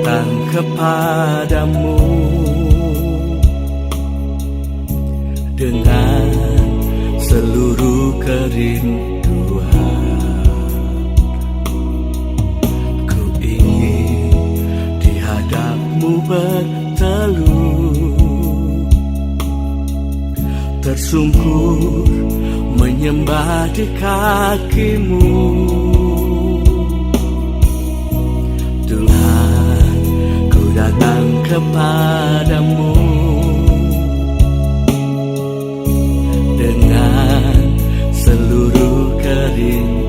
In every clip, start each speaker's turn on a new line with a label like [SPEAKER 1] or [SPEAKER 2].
[SPEAKER 1] datang kepadamu dengan seluruh kerinduan. Ku ingin di hadapmu berteluh, tersungkur menyembah di kakimu. Tuhan, ku datang kepadamu dengan seluruh kerinduan.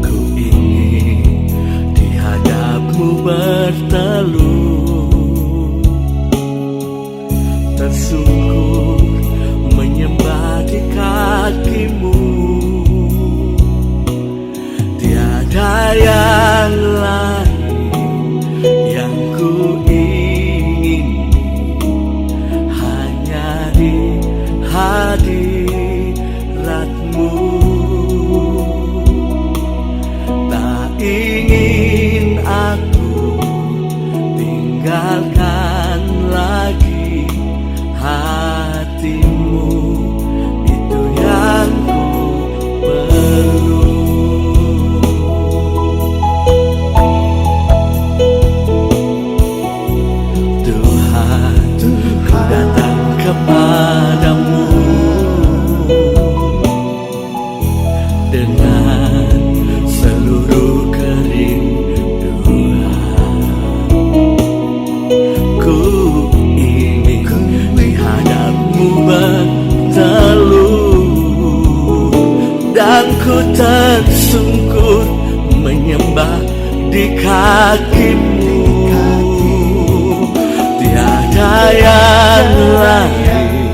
[SPEAKER 1] Ku ingin di hadapmu berteluh, tersungkur menyembah di kakimu. Tiada yang lain yang ku ingini, hanya di hadiratmu. Tak ingin aku tinggalkan lagi hatimu, itu yang ku perlu. Tuhan, ku datang kepadamu dengan seluruh kerinduan. Ku ingin di hadapmu berteluh, dan ku tersungkur menyembah di kakimu. Tiada yang lain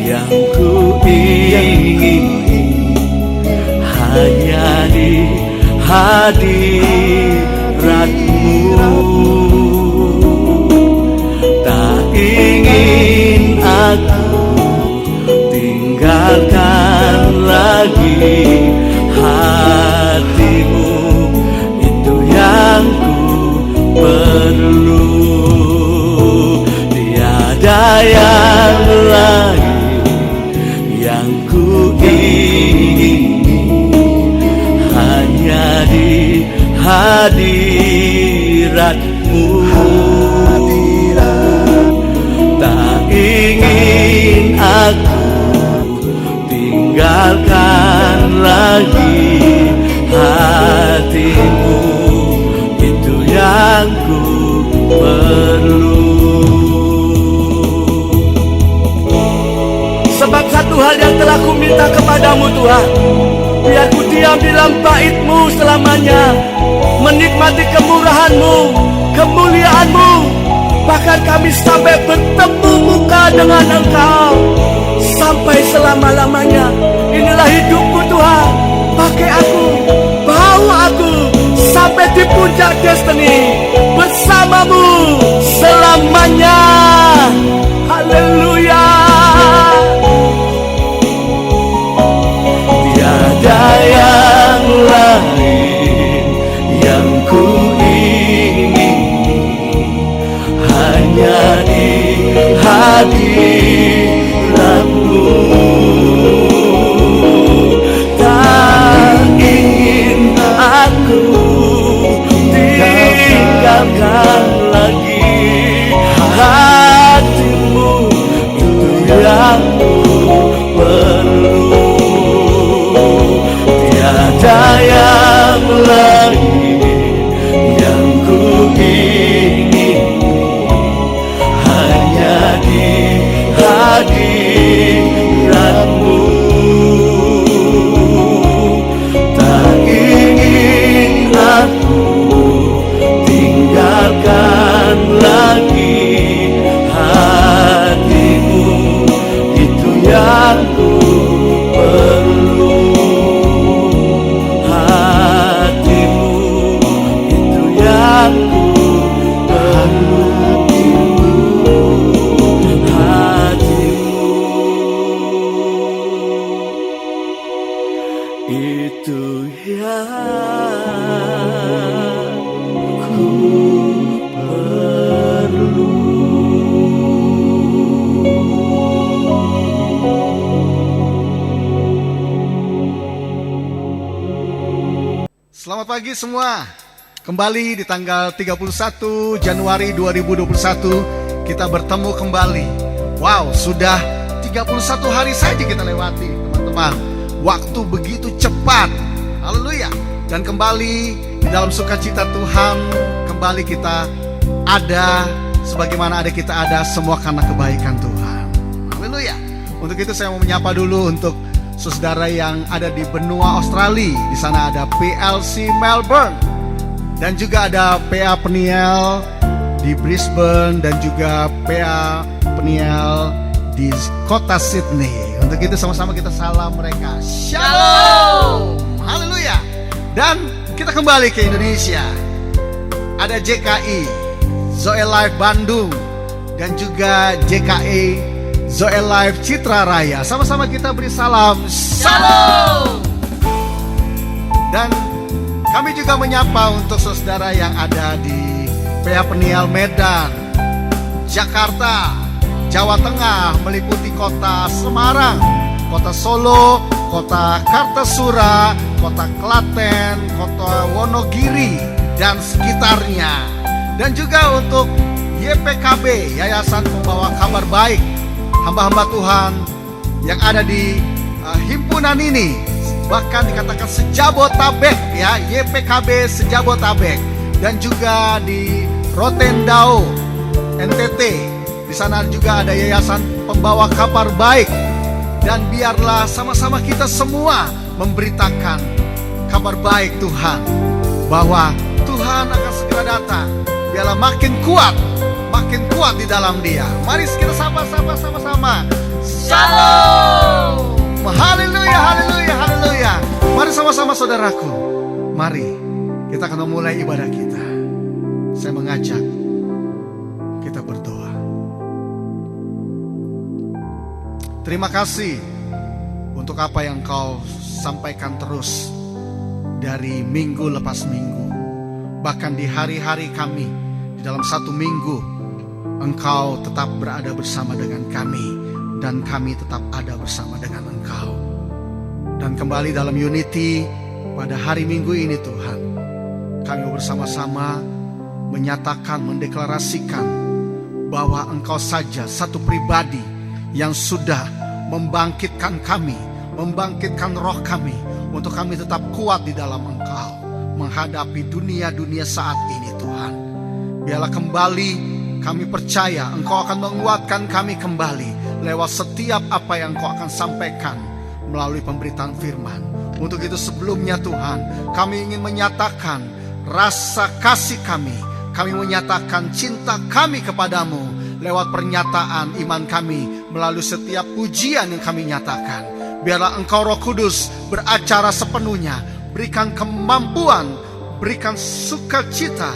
[SPEAKER 1] yang ku ingini, hanya di hadiratmu. Tak ingin aku tinggalkan lagi hatimu, itu yang ku perlu. Tiada yang lain yang ku ingini, hanya di hadiratmu. Tak ingin aku tinggalkan lagi hatimu, itu yang ku perlu. Sebab satu hal yang telah ku minta kepadamu Tuhan, biar ku diam di dalam bait-Mu selamanya, menikmati kemurahan-Mu, kemuliaan-Mu, bahkan kami sampai bertemu muka dengan Engkau sampai selama-lamanya. Inilah hidupku Tuhan, pakai aku, bawa aku sampai di puncak destiny bersamamu selamanya. Haleluya. Tiada yang lain yang ku ingini, hanya di hadiratmu. Tak ingin aku tinggalkan lagi
[SPEAKER 2] pagi semua. Kembali di tanggal 31 Januari 2021 kita bertemu kembali. Wow, sudah 31 hari saja kita lewati, teman-teman. Waktu begitu cepat. Haleluya. Dan kembali di dalam sukacita Tuhan, kembali kita ada sebagaimana ada kita ada, semua karena kebaikan Tuhan. Haleluya. Untuk itu saya mau menyapa dulu untuk saudara yang ada di benua Australia. Di sana ada PLC Melbourne dan juga ada PA Peniel di Brisbane dan juga PA Peniel di kota Sydney. Untuk itu sama-sama kita salam mereka. Shalom. Haleluya. Dan kita kembali ke Indonesia. Ada JKI Zoe Life Bandung dan juga JKI Zoe Life Citra Raya. Sama-sama kita beri salam. Shalom. Dan kami juga menyapa untuk saudara yang ada di PA Peniel Medan, Jakarta, Jawa Tengah, meliputi kota Semarang, kota Solo, kota Kartasura, kota Klaten, kota Wonogiri dan sekitarnya. Dan juga untuk YPKB, Yayasan Pembawa Kabar Baik, hamba-hamba Tuhan yang ada di himpunan ini, bahkan dikatakan sejabotabek ya, YPKB sejabotabek, dan juga di Rotendao NTT. Di sana juga ada Yayasan Pembawa Kabar Baik. Dan biarlah sama-sama kita semua memberitakan kabar baik Tuhan, bahwa Tuhan akan segera datang. Biarlah makin kuat di dalam Dia. Mari kita sapa-sapa sama-sama. Shalom. Haleluya, haleluya, haleluya. Mari sama-sama saudaraku. Mari kita akan memulai ibadah kita. Saya mengajak kita berdoa. Terima kasih untuk apa yang Kau sampaikan terus dari minggu lepas minggu. Bahkan di hari-hari kami, di dalam satu minggu, Engkau tetap berada bersama dengan kami, dan kami tetap ada bersama dengan Engkau. Dan kembali dalam unity pada hari Minggu ini Tuhan, kami bersama-sama menyatakan, mendeklarasikan bahwa Engkau saja satu pribadi yang sudah membangkitkan kami, membangkitkan roh kami, untuk kami tetap kuat di dalam Engkau menghadapi dunia-dunia saat ini Tuhan. Biarlah kembali kami percaya Engkau akan menguatkan kami kembali lewat setiap apa yang Engkau akan sampaikan melalui pemberitaan firman. Untuk itu sebelumnya Tuhan, kami ingin menyatakan rasa kasih kami. Kami menyatakan cinta kami kepadamu lewat pernyataan iman kami melalui setiap pujian yang kami nyatakan. Biarlah Engkau Roh Kudus beracara sepenuhnya, berikan kemampuan, berikan sukacita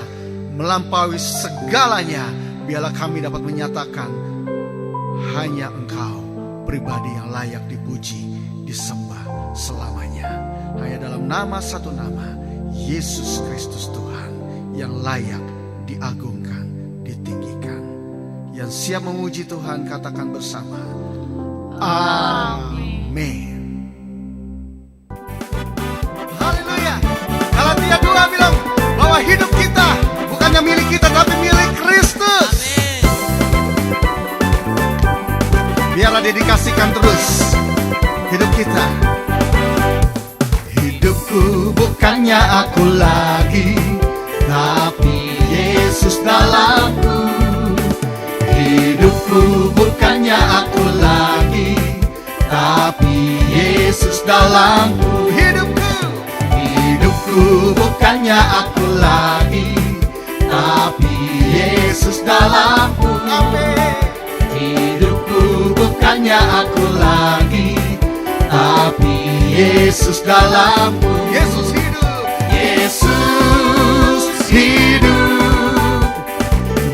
[SPEAKER 2] melampaui segalanya. Biarlah kami dapat menyatakan hanya Engkau pribadi yang layak dipuji, disembah selamanya. Hanya dalam nama satu nama, Yesus Kristus Tuhan, yang layak diagungkan, ditinggikan. Yang siap memuji Tuhan katakan bersama, amin. Haleluya. Galatia 2 bilang bahwa hidup kita bukannya milik kita tapi milik Kristus. Biarlah dedikasikan terus hidup kita. Hidupku bukannya aku lagi, tapi Yesus dalamku. Hidupku bukannya aku lagi, tapi Yesus dalamku. Hidupku bukannya aku lagi, tapi Yesus dalamku. Hidupku bukannya aku lagi, tapi Yesus dalamku. Yesus hidup. Yesus hidup.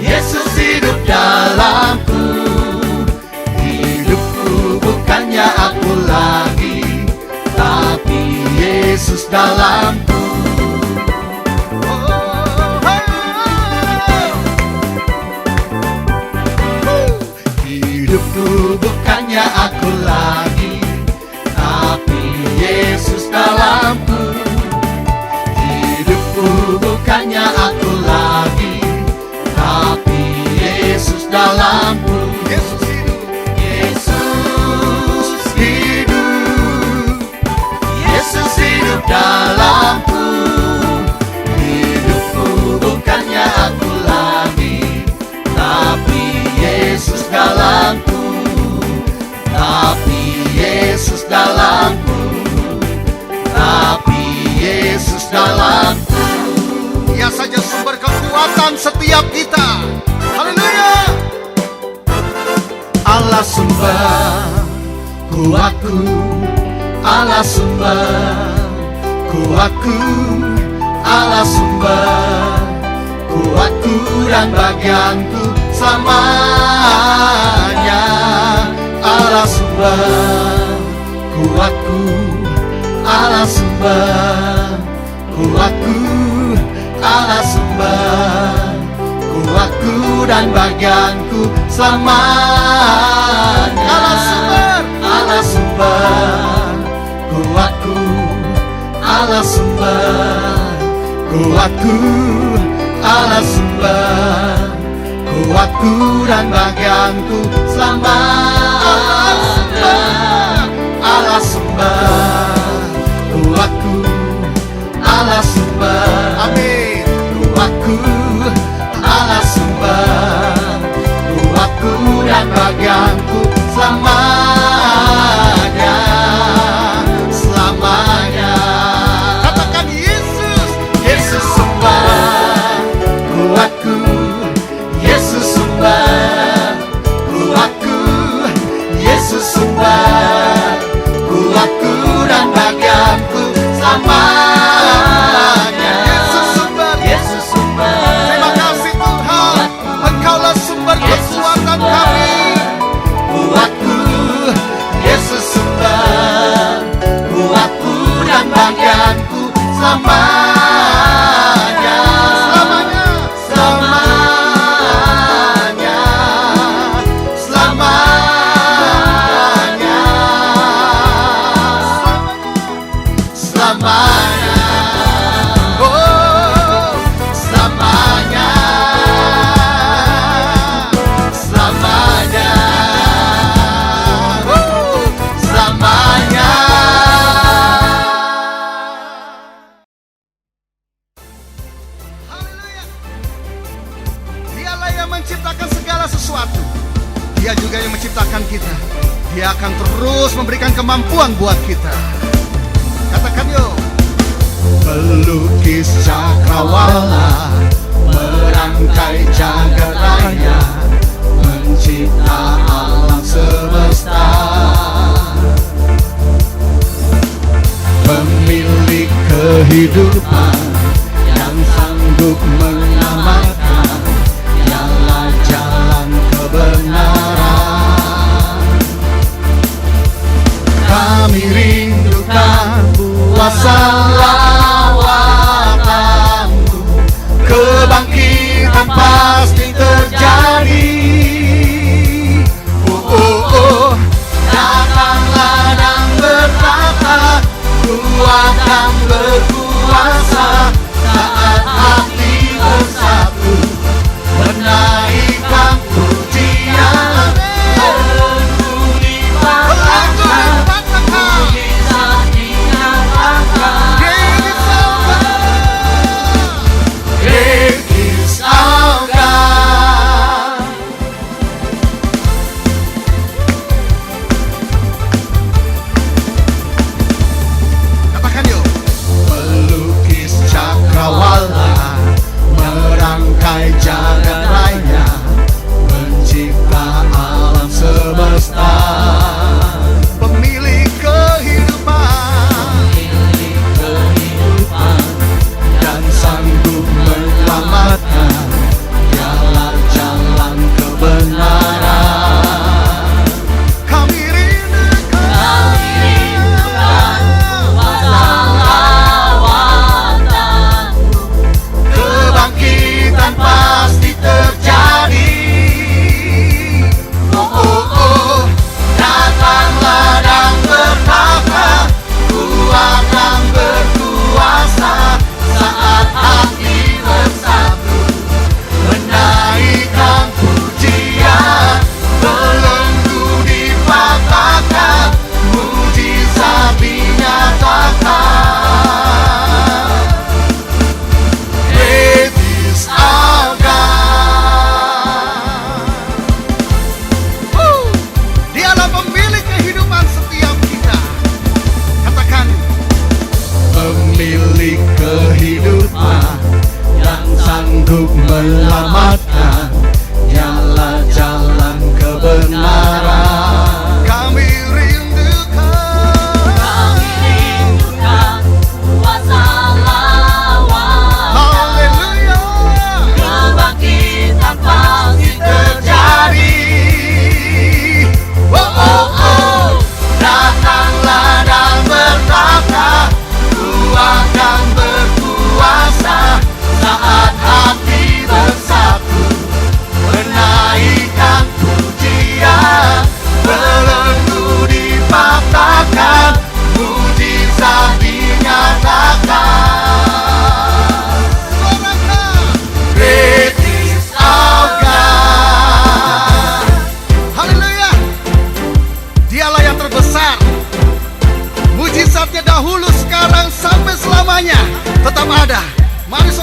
[SPEAKER 2] Yesus hidup dalamku. Hidupku bukannya aku lagi, tapi Yesus dalamku. Hidupku bukannya aku lagi, tapi Yesus dalamku. kuatku, Allah sumber, kuatku, Allah sumber, kuatku dan bagianku selamanya. Allah sumber, kuatku, Allah sumber, kuatku, Allah sumber, kuatku dan bagianku selamanya. Allah sumber, Allah sumber, kuatku, Allah sumber, kuatku, Allah sumber, kuatku dan bagianku selamanya. Allah sumber, kuatku, Allah sumber, amin. Kuatku, Allah sumber, kuatku dan bagianku selamanya, selamanya. Katakan Yesus, Yesus sumber, kuatku, Yesus sumber, kuatku, Yesus sumber, kuatku dan bagianku selamanya. Yesus sumber, Yesus sumber. Terima kasih Tuhan, Engkaulah sumber kekuatan kami. Kuatku, Yesus sumber, kuatku dan bagianku selamanya, selamanya, selamanya, selamanya, selamanya, oh, selamanya, selamanya, selamanya. Haleluya. Dialah yang menciptakan segala sesuatu. Dia juga yang menciptakan kita. Dia akan terus memberikan kemampuan buat kita. Katakan yuk. Pelukis cakrawala, merangkai jagat raya, mencipta alam semesta. Pemilik kehidupan yang sanggup menyelamatkan, dialah jalan kebenaran. Kami rindukan kuasa lawatanmu, kebangkitan pasti terjadi. Oh, oh, oh, datanglah dan bertata, kuat dan berkuasa, saat hati bersatu, menaikkan pujian, berlutut dinyatakan, mujizat dinyatakan. Great is our God. Katakan yuk. Pelukis cakrawala, merangkai jagat raya, mencipta alam semesta. Pemilik kehidupan, dan sanggup menyelamatkan, dialah jalan kebenaran. Kami rindukan kuasa lawatanmu, kebangkitan pasti terjadi. Oh, oh, oh, datanglah dan bertata, kuat dan berkuasa, saat hati bersatu, menaikkan pujian, belenggu dipatahkan, mujizat dinyatakan. Great is our God. Dialah pemilik kehidupan setiap kita. Katakan, pemilik kehidupan yang sanggup menyelamatkan, dialah jalan kebenaran. Kami rindukan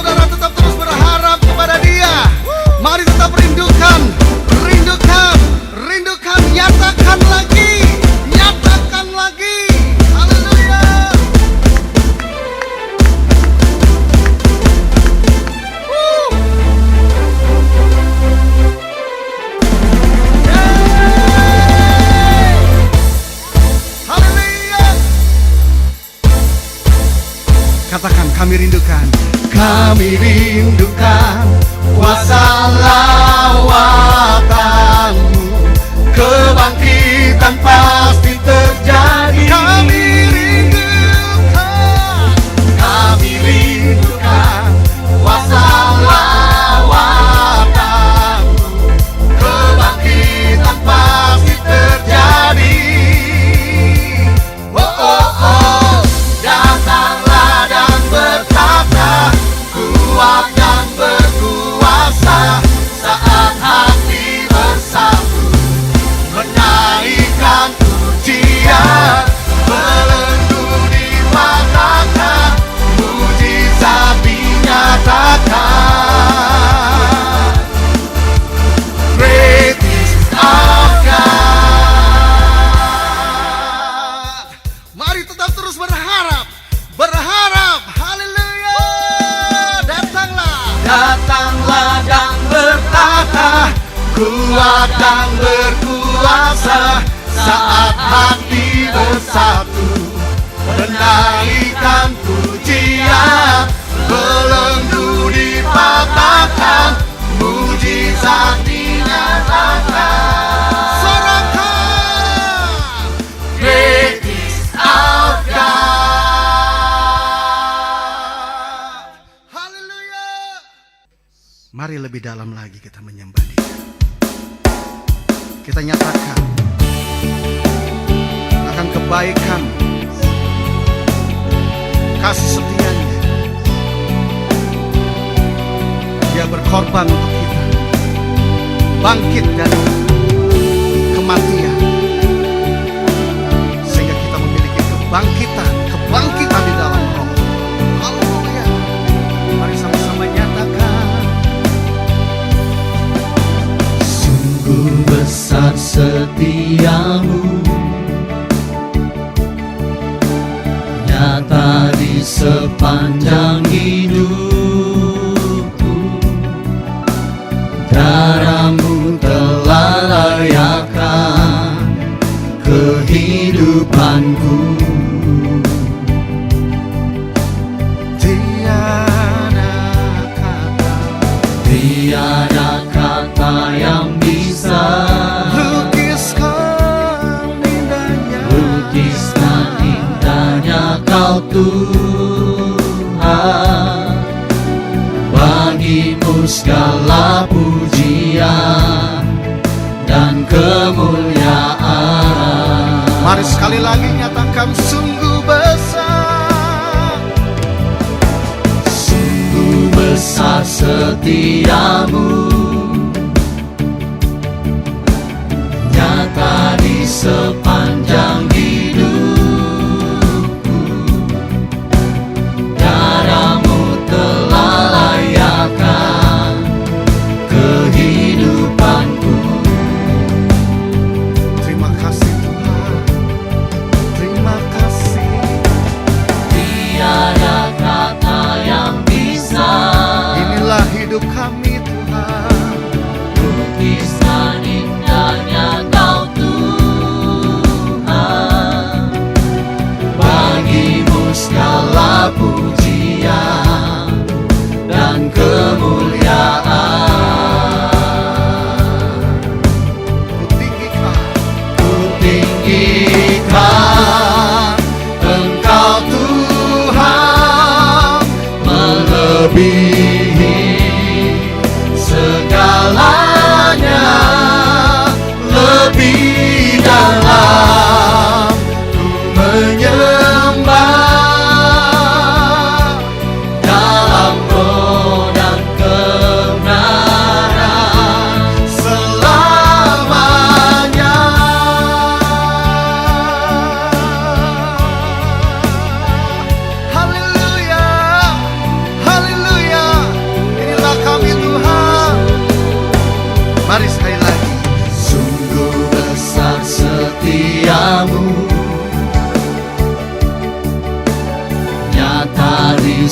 [SPEAKER 2] saudara tetap terus berharap kepada Dia. Mari tetap rindukan, rindukan, rindukan. Nyatakan lagi, nyatakan lagi. Haleluya. Haleluya. Katakan, kami rindukan. Kami rindukan kuasa lawatan-Mu. Kebangkitan pasti terjadi. Kami rindukan kuasa lawatan-Mu. Kebangkitan pasti terjadi. Oh, oh, oh. Datanglah dan berkata, kuat dan berkuasa, saat hati bersatu menaikkan pujian, belenggu dipatahkan, mujizat dinyatakan. Great is our God. Mari tetap terus berharap, berharap. Haleluya. Datanglah dan berkata, kuat dan berkuasa, saat hati bersatu menaikkan pujian, belenggu dipatahkan, mujizat dinyatakan. Sorakan, great is our God. Haleluya. Mari lebih dalam lagi kita menyembah Dia. Kita nyatakan akan kebaikan, kasih setia-Nya. Dia berkorban untuk kita, bangkit dari kematian, sehingga kita memiliki kebangkitan, kebangkitan di dalam roh. Haleluya. Mari sama-sama nyatakan. Sungguh besar setia-Mu, nyata di sepanjang hidupku. Darah-Mu telah layakan kehidupanku. Tiada kata yang bisa lukiskan indahnya Kau Tuhan. Bagi-Mu segala pujian dan kemuliaan. Mari sekali lagi nyatakan, sungguh besar, sungguh besar setia-Mu, nyata di sepanjang hidupku. Darah-Mu telah layakan kehidupanku. Terima kasih Tuhan, terima kasih. Tiada kata yang bisa, inilah hidup kami Tuhan. Lukiskan indahnya Kau Tuhan. Bagi-Mu segala pujian dan kemuliaan. Kutinggikan Engkau Tuhan, melebihi segala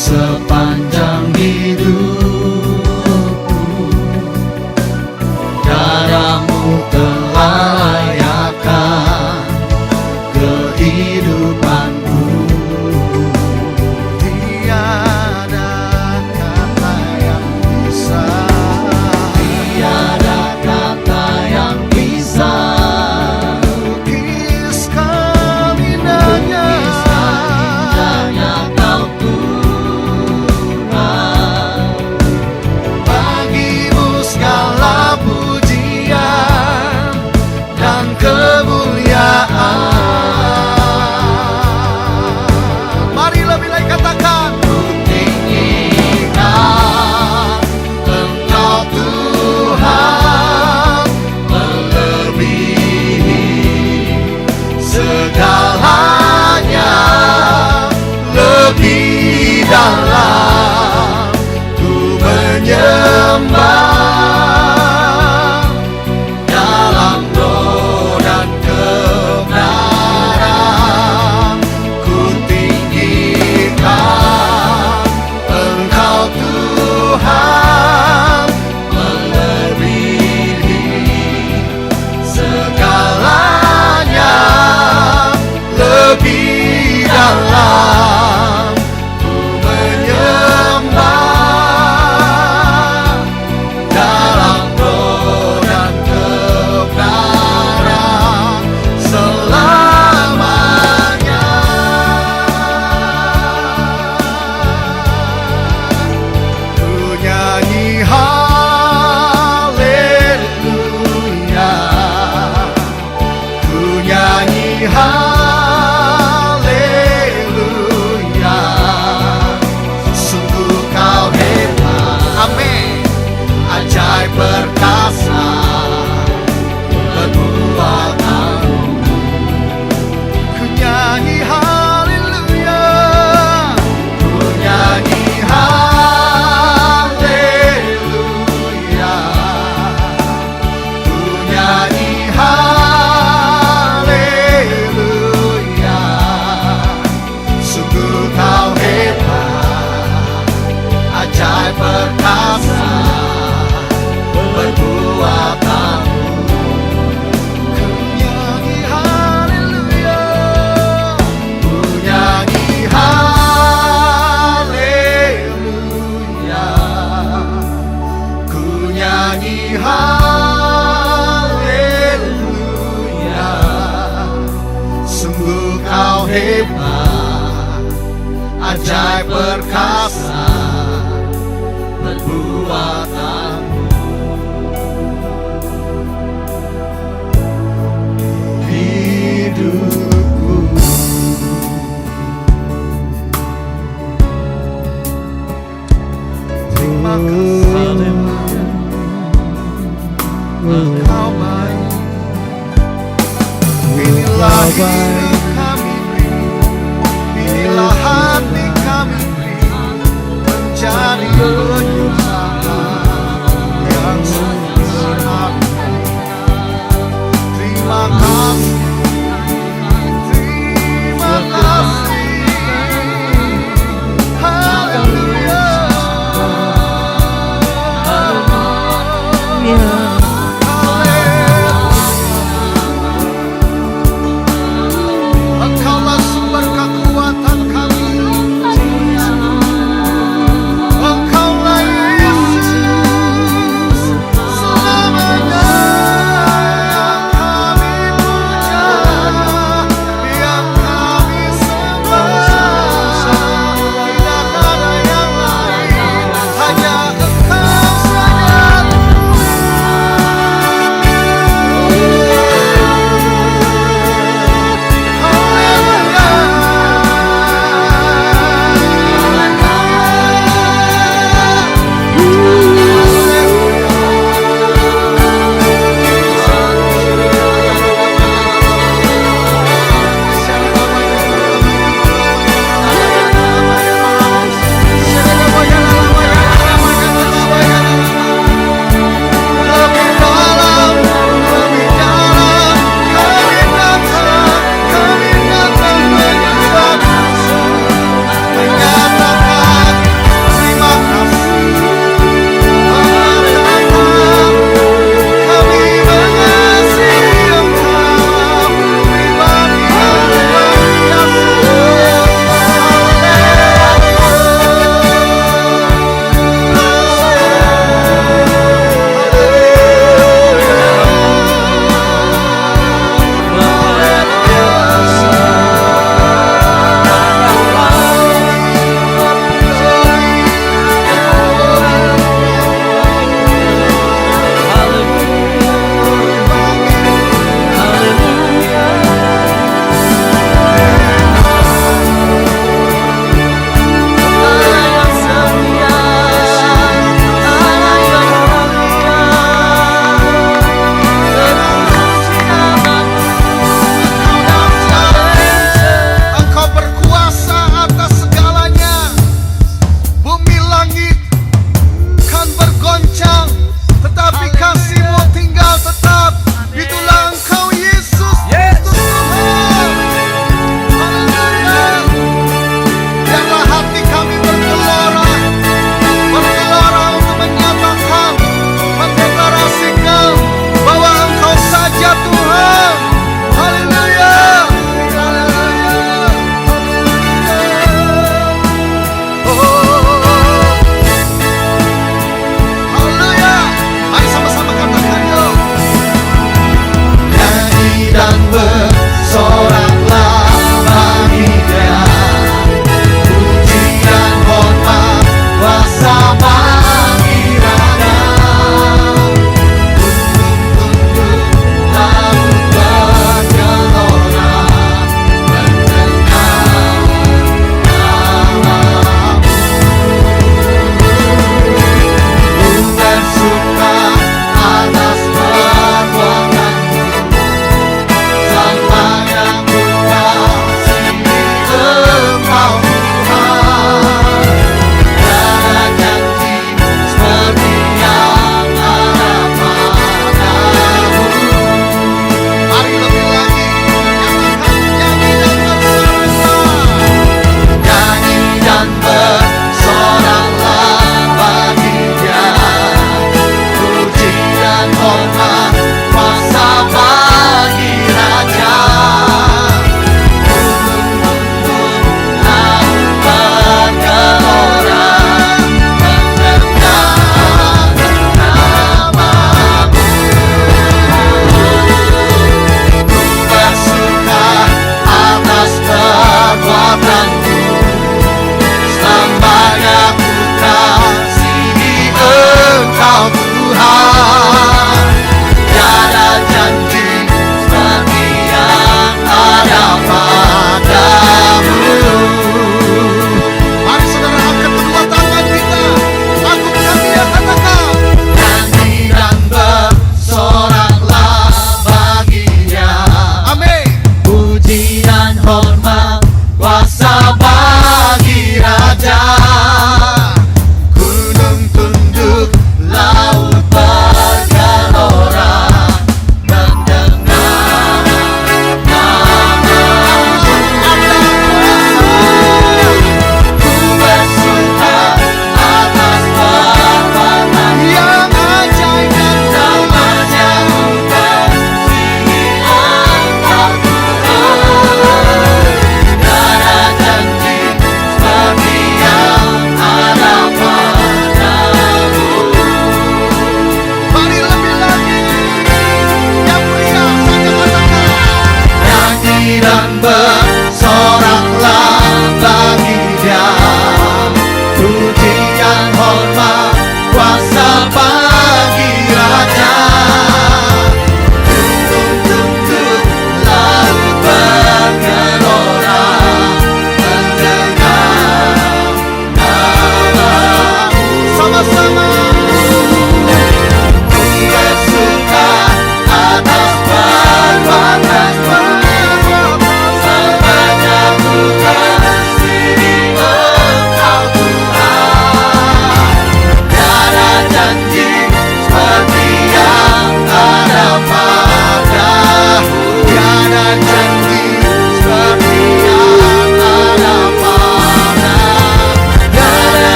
[SPEAKER 2] sepanjang hidupku. Darahmu telah layakan kehidupanku. Tiada kata yang bisa, tiada kata yang bisa lukiskan indahnya Kau Tuhan. Bagimu segala pujian dan kemuliaan. Mari lebih lagi katakan, ku tinggikan Engkau Tuhan, melebihi segalanya, lebih dalam ku menyembah dalam roh dan kebenaran. Ku tinggikan Engkau Tuhan, melebihi segalanya, lebih dalam ku menyembah dalam roh dan kebenaran selamanya. Ku nyanyi haleluya, ku nyanyi haleluya. Sungguh kau hebat, amin, ajaib perkasa perbuatanmu. Ku nyanyi haleluya, ku nyanyi haleluya, ku nyanyi haleluya. Sungguh kau hebat, ajaib perkasa perbuatanmu. Ku nyanyi haleluya, ku nyanyi haleluya, ku nyanyi haleluya. Sungguh kau hebat, ajaib perkasa perbuatanmu. Hidupku terima kasih, Engkau baik. Inilah hidup kami beri, inilah hati kami beri, menjadi penyembahan yang sungguh agung. Terima kasih, terima kasih, haleluya, haleluya.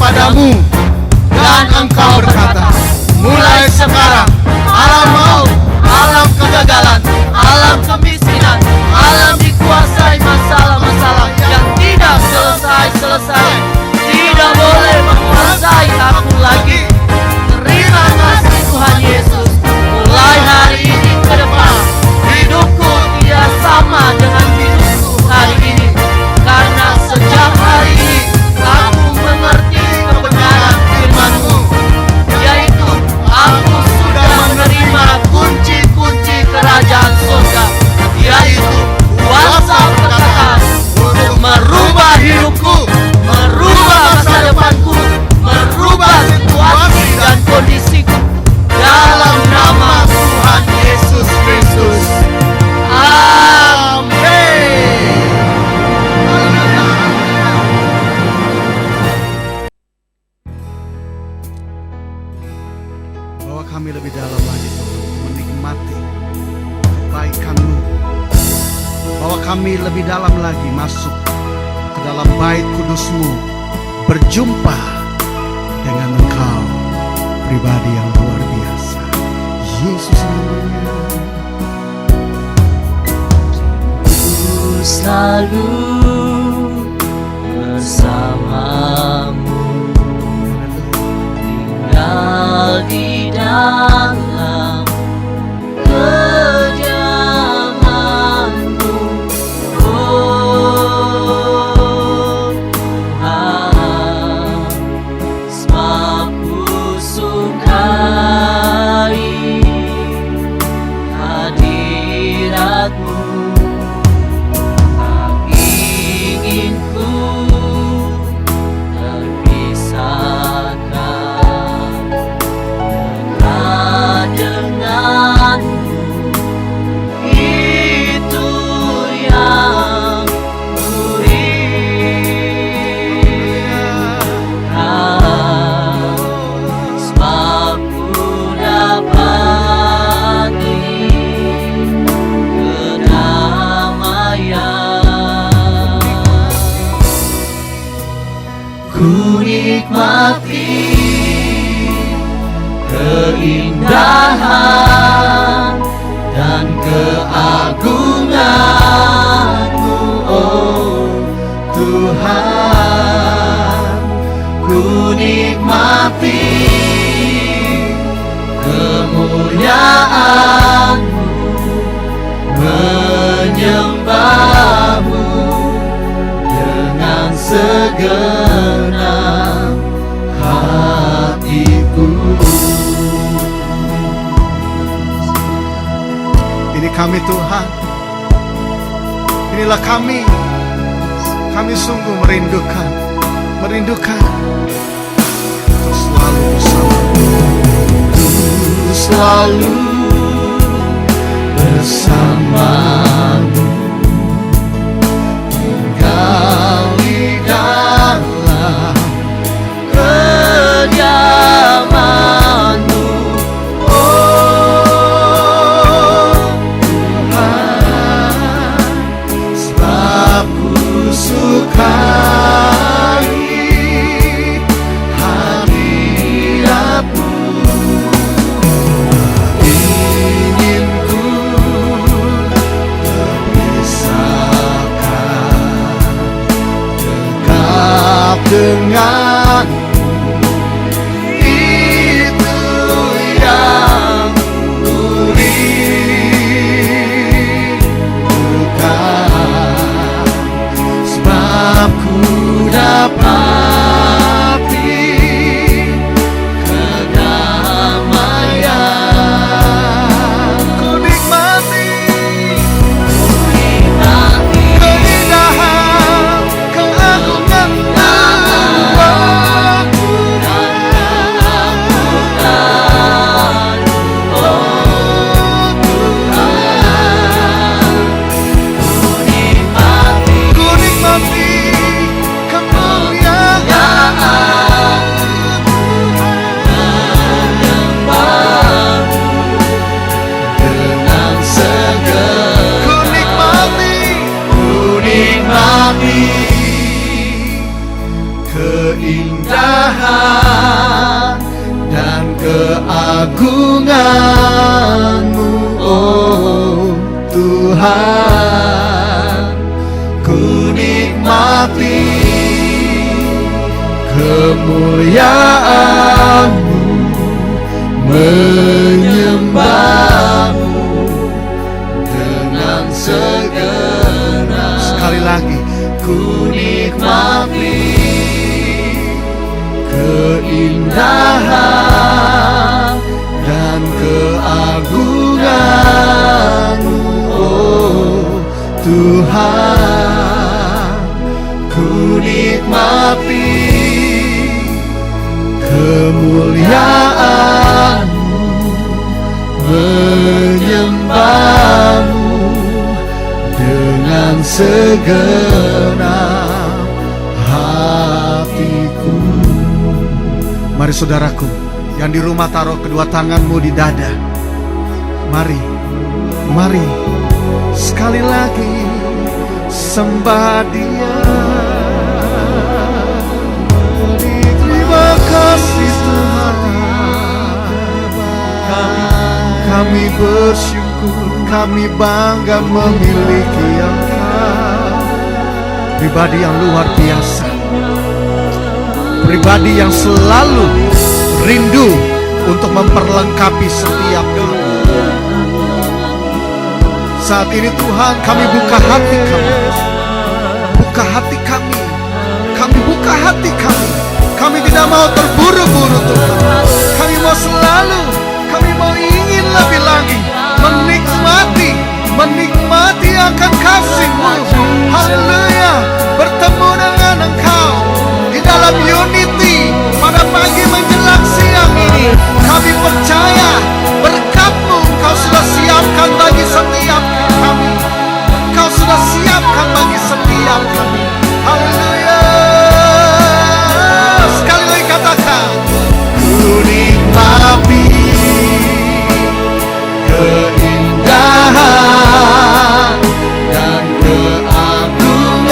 [SPEAKER 2] kepadamu, dan engkau berkata, mulai sekarang alam maut, alam kegagalan,
[SPEAKER 3] alam kemiskinan, alam dikuasai masalah-masalah yang tidak selesai-selesai, tidak boleh menguasai aku lagi. Terima kasih Tuhan Yesus. Mulai hari ini ke depan, hidupku tidak sama dengan hidupku hari ini, karena sejak hari ini aku mengerti kebenaran firman-Mu, yaitu aku sudah menerima kunci-kunci kerajaan surga, yaitu kuasa perkataan untuk merubah hidupku, merubah masa depanku, merubah situasi dan kondisiku, dalam nama Tuhan Yesus Kristus. Amin.
[SPEAKER 2] Bawa kami lebih dalam lagi Tuhan, menikmati kebaikan-Mu. Bawa kami lebih dalam lagi masuk ke dalam bait kudus-Mu, berjumpa dengan Engkau, pribadi yang luar biasa. Yesus namanya.
[SPEAKER 3] Ku selalu bersamamu, tinggal di dalam kediaman-Mu, oh Tuhan, sebab ku sukai hadirat-Mu. Tak ingin ku terpisahkan, dekat denganmu, itu yang ku inginkan. Sebab ku dapati kedamaian, ku nikmati keindahan dan keagungan-Mu, oh Tuhan. Ku nikmati kemuliaan-Mu, menyembah-Mu dengan segenap hatiku.
[SPEAKER 2] Ini kami Tuhan, inilah kami. Kami sungguh merindukan untuk selalu bersama-Mu,
[SPEAKER 3] Selalu bersamamu, tinggal di dalam kediaman-Mu, oh Tuhan.
[SPEAKER 2] sebab ku sukai hadirat-Mu. Ingin ku terpisahkan, dekat dengan itu yang ku rindukan. Sebab ku dapati kedamaian. Ku nikmati keindahan, keagungan-Mu, oh
[SPEAKER 3] keindahan dan keagungan-Mu, oh Tuhan. Ku nikmati kemuliaan-Mu, menyembah-Mu dengan segenap.
[SPEAKER 2] Sekali lagi,
[SPEAKER 3] Ku nikmati keindahan dan keagungan-Mu, oh Tuhan. Ku nikmati kemuliaan-Mu, menyembah-Mu dengan segenap hatiku.
[SPEAKER 2] mari saudaraku yang di rumah taruh kedua tanganmu di dada. Mari, mari sekali lagi sembah Dia. Terima kasih Tuhan, kami bersyukur, kami bangga memiliki Engkau. Pribadi yang luar biasa, pribadi yang selalu rindu untuk memperlengkapi setiap kami. Saat ini Tuhan, kami buka hati kami, buka hati kami, kami buka hati kami. Kami tidak mau terburu-buru Tuhan. Kami mau selalu, kami mau ingin lebih lagi menikmati akan kasih-Mu. Haleluya, bertemu dengan Engkau di dalam unity pada pagi menjelang siang ini. Kami percaya berkat-Mu Engkau sudah siapkan bagi setiap kami. Engkau sudah siapkan bagi setiap kami. Haleluya. Sekali lagi katakan, ku nikmati keindahan dan keagungan-Mu,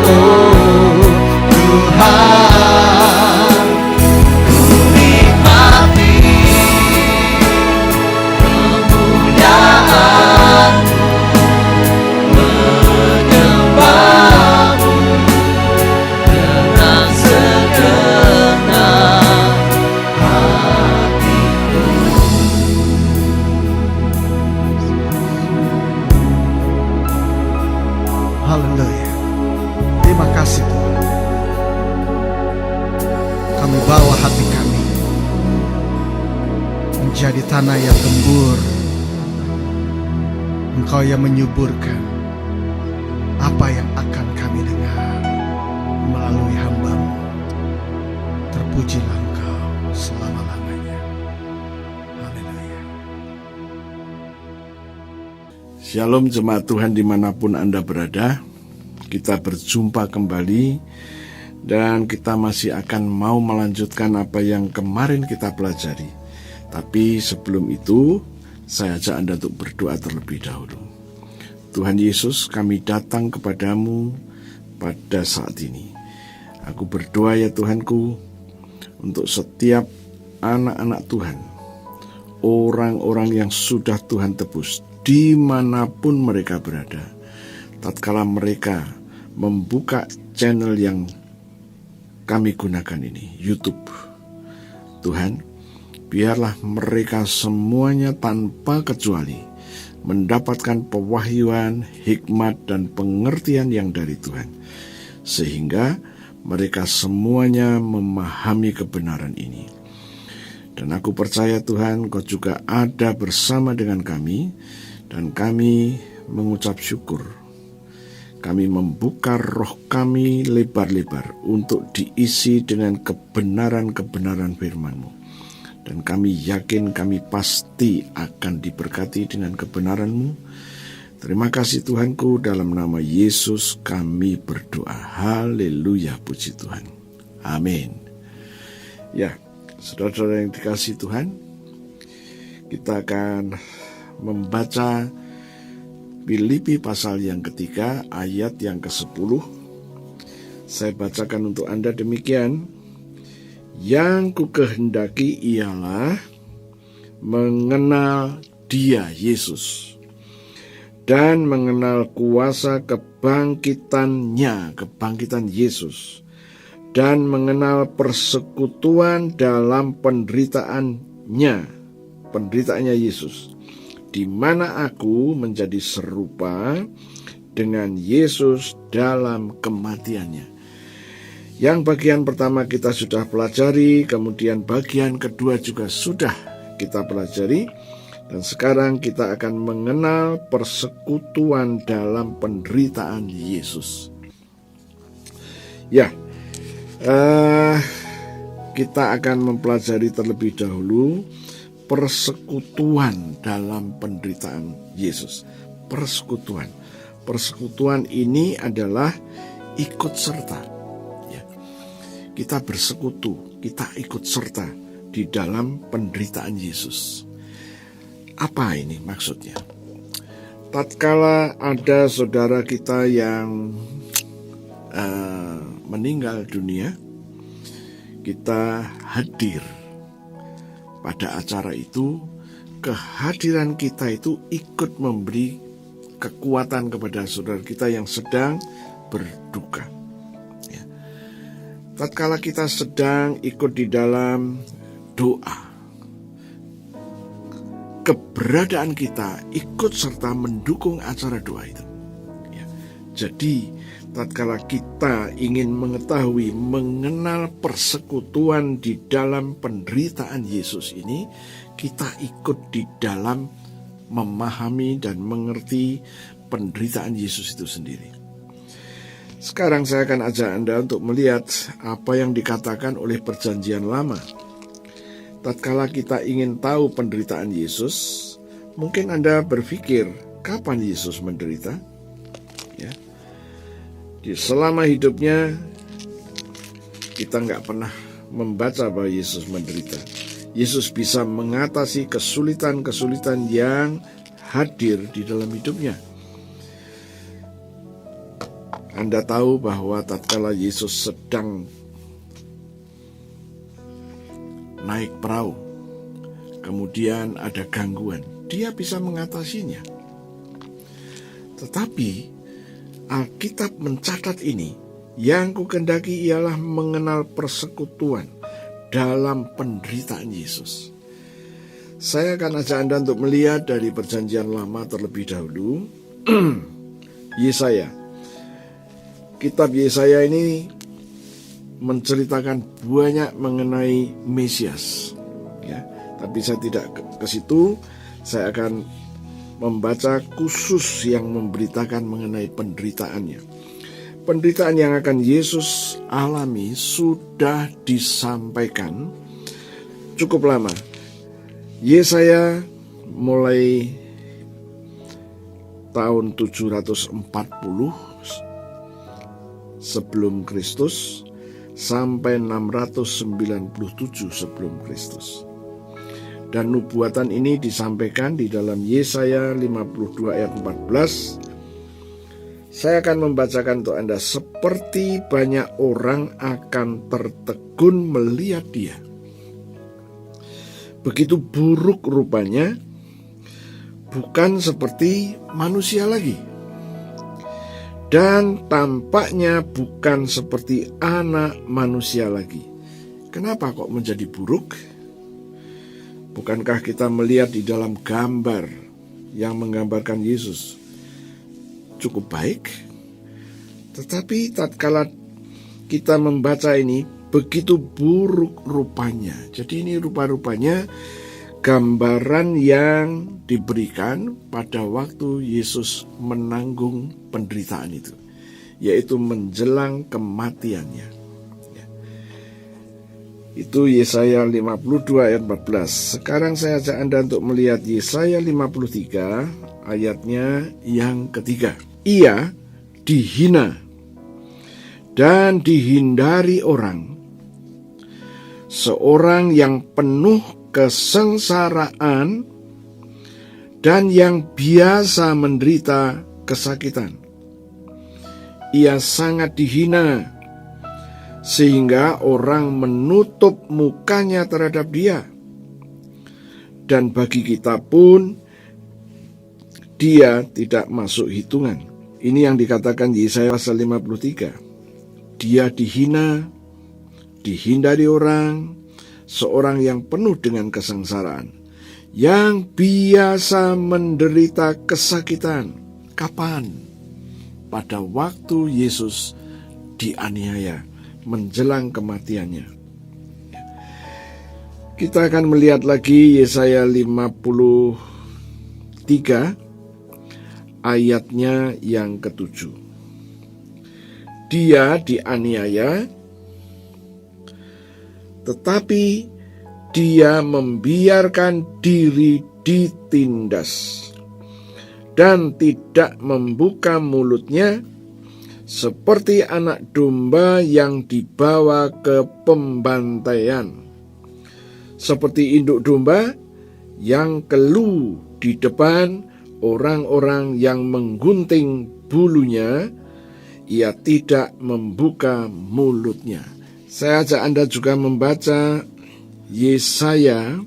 [SPEAKER 2] oh Tuhan. Ku nikmati kemuliaan-Mu, menyembah-Mu dengan segenap hatiku. Haleluya. Terima kasih Tuhan. Kami bawa hati kami menjadi tanah yang gembur. Engkau yang menyuburkan apa yang akan kami dengar melalui hamba-Mu. Terpujilah Engkau selama-lamanya. Haleluya.
[SPEAKER 4] Shalom jemaat Tuhan dimanapun Anda berada. Kita berjumpa kembali dan kita masih akan mau melanjutkan apa yang kemarin kita pelajari. Tapi sebelum itu, saya ajak Anda untuk berdoa terlebih dahulu. Tuhan Yesus, kami datang kepadamu pada saat ini. Aku berdoa ya Tuhanku, untuk setiap anak-anak Tuhan, orang-orang yang sudah Tuhan tebus, dimanapun mereka berada, tatkala mereka membuka channel yang kami gunakan ini, YouTube. Tuhan, biarlah mereka semuanya tanpa kecuali mendapatkan pewahyuan, hikmat, dan pengertian yang dari Tuhan, sehingga mereka semuanya memahami kebenaran ini. Dan aku percaya Tuhan, Kau juga ada bersama dengan kami, dan kami mengucap syukur. Kami membuka roh kami lebar-lebar untuk diisi dengan kebenaran-kebenaran firman-Mu. Dan kami yakin kami pasti akan diberkati dengan kebenaran-Mu. Terima kasih Tuhanku, dalam nama Yesus kami berdoa. Haleluya, puji Tuhan. Amin. Ya, saudara-saudara yang dikasihi Tuhan, kita akan membaca Filipi pasal yang ketiga ayat yang ke-10 Saya bacakan untuk Anda demikian. Yang ku kehendaki ialah mengenal Dia, Yesus, dan mengenal kuasa kebangkitan Yesus, dan mengenal persekutuan dalam penderitaannya Yesus, di mana aku menjadi serupa dengan Yesus dalam kematiannya. Yang bagian pertama kita sudah pelajari, kemudian bagian kedua juga sudah kita pelajari, dan sekarang kita akan mengenal persekutuan dalam penderitaan Yesus. Ya, kita akan mempelajari terlebih dahulu persekutuan dalam penderitaan Yesus. Persekutuan ini adalah ikut serta. Kita bersekutu, kita ikut serta di dalam penderitaan Yesus. Apa ini maksudnya? Tatkala ada saudara kita yang meninggal dunia, kita hadir pada acara itu. Kehadiran kita itu ikut memberi kekuatan kepada saudara kita yang sedang berduka. Tatkala kita sedang ikut di dalam doa, keberadaan kita ikut serta mendukung acara doa itu. Jadi, tatkala kita ingin mengetahui, mengenal persekutuan di dalam penderitaan Yesus ini, kita ikut di dalam memahami dan mengerti penderitaan Yesus itu sendiri. Sekarang saya akan ajak Anda untuk melihat apa yang dikatakan oleh Perjanjian Lama. Tatkala kita ingin tahu penderitaan Yesus, mungkin Anda berpikir, kapan Yesus menderita? Ya. Selama hidupnya, kita nggak pernah membaca bahwa Yesus menderita. Yesus bisa mengatasi kesulitan-kesulitan yang hadir di dalam hidupnya. Anda tahu bahwa tatkala Yesus sedang naik perahu, kemudian ada gangguan, dia bisa mengatasinya. Tetapi Alkitab mencatat ini, yang kukendaki ialah mengenal persekutuan dalam penderitaan Yesus. Saya akan ajak Anda untuk melihat dari Perjanjian Lama terlebih dahulu. Yesaya. Kitab Yesaya ini menceritakan banyak mengenai Mesias. Ya, tapi saya tidak ke situ. Saya akan membaca khusus yang memberitakan mengenai penderitaannya. Penderitaan yang akan Yesus alami sudah disampaikan cukup lama. Yesaya mulai tahun 740 sebelum Kristus sampai 697 sebelum Kristus. Dan nubuatan ini disampaikan di dalam Yesaya 52 ayat 14. Saya akan membacakan untuk Anda. Seperti banyak orang akan tertegun melihat dia, begitu buruk rupanya, bukan seperti manusia lagi, dan tampaknya bukan seperti anak manusia lagi. Kenapa kok menjadi buruk? Bukankah kita melihat di dalam gambar yang menggambarkan Yesus cukup baik? Tetapi tatkala kita membaca ini, begitu buruk rupanya. Jadi ini rupa-rupanya gambaran yang diberikan pada waktu Yesus menanggung penderitaan itu, yaitu menjelang kematiannya. Itu Yesaya 52 ayat 14. Sekarang saya ajak Anda untuk melihat Yesaya 53 ayatnya yang ketiga. Ia dihina dan dihindari orang, seorang yang penuh kesengsaraan dan yang biasa menderita kesakitan. Ia sangat dihina sehingga orang menutup mukanya terhadap dia. Dan bagi kita pun dia tidak masuk hitungan. Ini yang dikatakan Yesaya pasal 53. Dia dihina, dihindari orang, seorang yang penuh dengan kesengsaraan, yang biasa menderita kesakitan. Kapan? Pada waktu Yesus dianiaya menjelang kematiannya. Kita akan melihat lagi Yesaya 53 ayatnya yang ke-7. Dia dianiaya, tetapi dia membiarkan diri ditindas dan tidak membuka mulutnya, seperti anak domba yang dibawa ke pembantaian, seperti induk domba yang keluh di depan orang-orang yang menggunting bulunya, ia tidak membuka mulutnya. Saya ajak Anda juga membaca Yesaya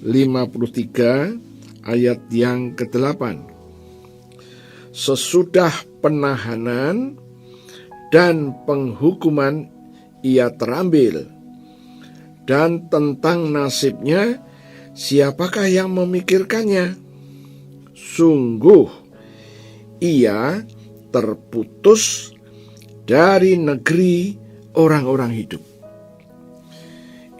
[SPEAKER 4] 53 ayat yang ke-8. Sesudah penahanan dan penghukuman ia terambil, dan tentang nasibnya siapakah yang memikirkannya? Sungguh ia terputus dari negeri orang-orang hidup.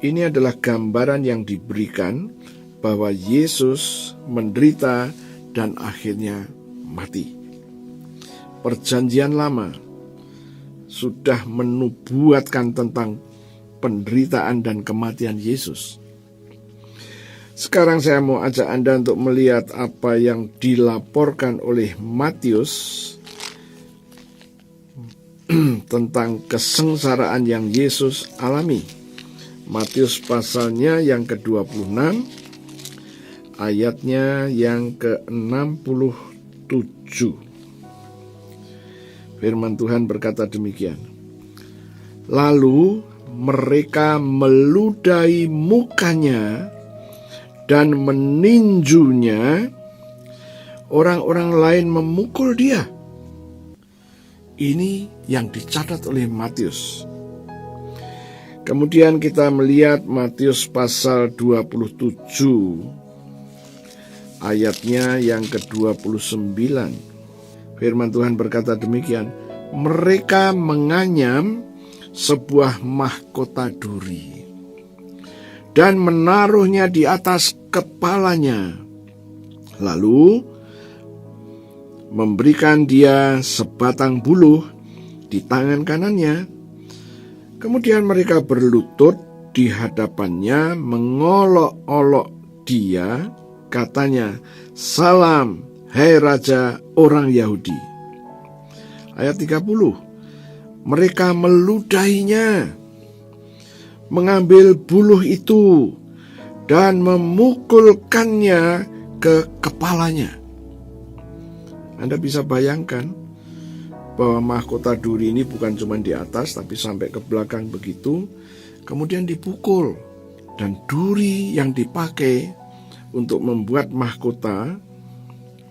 [SPEAKER 4] Ini adalah gambaran yang diberikan bahwa Yesus menderita dan akhirnya mati. Perjanjian Lama sudah menubuatkan tentang penderitaan dan kematian Yesus. Sekarang saya mau ajak Anda untuk melihat apa yang dilaporkan oleh Matius tentang kesengsaraan yang Yesus alami. Matius pasalnya yang ke-26, ayatnya yang ke-67. Firman Tuhan berkata demikian. Lalu mereka meludahi mukanya dan meninjunya. Orang-orang lain memukul dia. Ini yang dicatat oleh Matius. Kemudian kita melihat Matius pasal 27, ayatnya yang ke-29. Firman Tuhan berkata demikian. Mereka menganyam sebuah mahkota duri dan menaruhnya di atas kepalanya, lalu memberikan dia sebatang buluh di tangan kanannya. Kemudian mereka berlutut di hadapannya, mengolok-olok dia, katanya, "Salam, hai Raja orang Yahudi." Ayat 30. Mereka meludahinya, mengambil buluh itu dan memukulkannya ke kepalanya. Anda bisa bayangkan bahwa mahkota duri ini bukan cuma di atas, tapi sampai ke belakang begitu, kemudian dipukul. Dan duri yang dipakai untuk membuat mahkota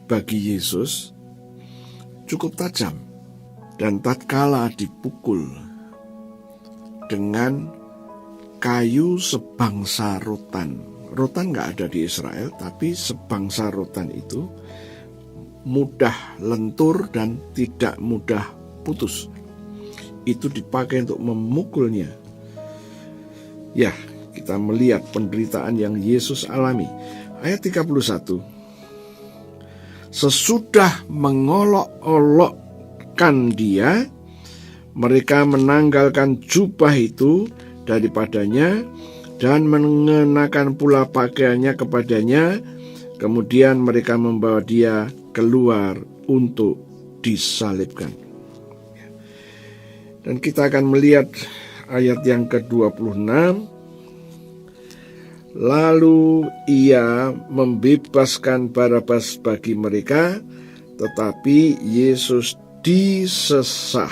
[SPEAKER 4] bagi Yesus cukup tajam. Dan tatkala dipukul dengan kayu sebangsa rotan. Rotan nggak ada di Israel, tapi sebangsa rotan itu mudah lentur dan tidak mudah putus. Itu dipakai untuk memukulnya. Ya, kita melihat penderitaan yang Yesus alami. Ayat 31. Sesudah mengolok-olokkan dia, mereka menanggalkan jubah itu daripadanya dan mengenakan pula pakaiannya kepadanya. Kemudian mereka membawa dia keluar untuk disalibkan. Dan kita akan melihat ayat yang ke-26. Lalu ia membebaskan Barabas bagi mereka, tetapi Yesus disesahnya,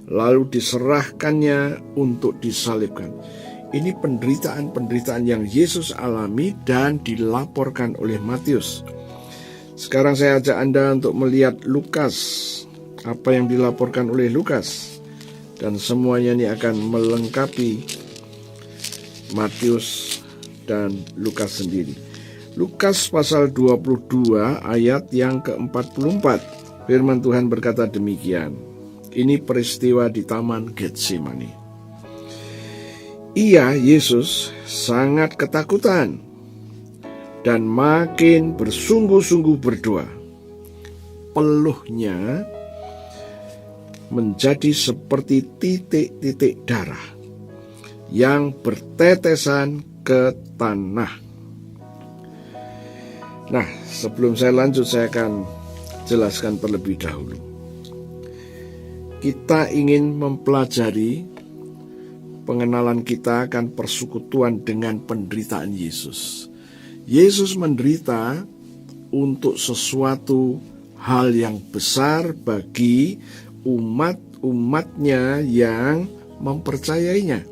[SPEAKER 4] lalu diserahkannya untuk disalibkan. Ini penderitaan-penderitaan yang Yesus alami dan dilaporkan oleh Matius. Sekarang saya ajak Anda untuk melihat Lukas, apa yang dilaporkan oleh Lukas, dan semuanya ini akan melengkapi Matius dan Lukas sendiri. Lukas pasal 22 ayat yang ke-44. Firman Tuhan berkata demikian. Ini peristiwa di Taman Getsemani. Ia, Yesus, sangat ketakutan dan makin bersungguh-sungguh berdoa. Peluhnya menjadi seperti titik-titik darah yang bertetesan ke tanah. Nah, sebelum saya lanjut, saya akan jelaskan terlebih dahulu. Kita ingin mempelajari pengenalan kita akan persekutuan dengan penderitaan Yesus. Yesus menderita untuk sesuatu hal yang besar bagi umat-umatnya yang mempercayainya.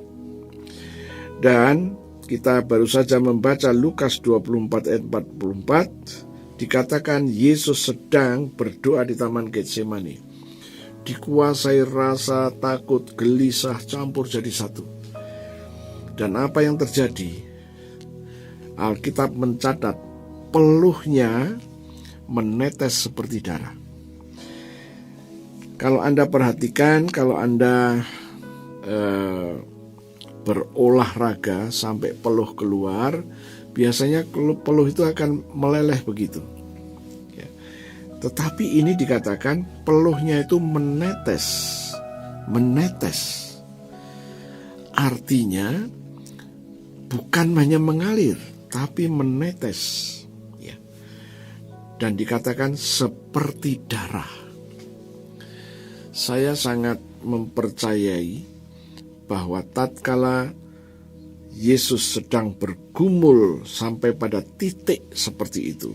[SPEAKER 4] Dan kita baru saja membaca Lukas 24 ayat 44, dikatakan Yesus sedang berdoa di Taman Getsemani. Dikuasai rasa takut, gelisah, campur jadi satu. Dan apa yang terjadi? Alkitab mencatat peluhnya menetes seperti darah. Kalau Anda perhatikan, kalau Anda berolahraga sampai peluh keluar, biasanya peluh itu akan meleleh begitu. Ya. Tetapi ini dikatakan peluhnya itu menetes. Artinya bukan hanya mengalir, tapi menetes, ya. Dan dikatakan seperti darah. Saya sangat mempercayai bahwa tatkala Yesus sedang bergumul sampai pada titik seperti itu,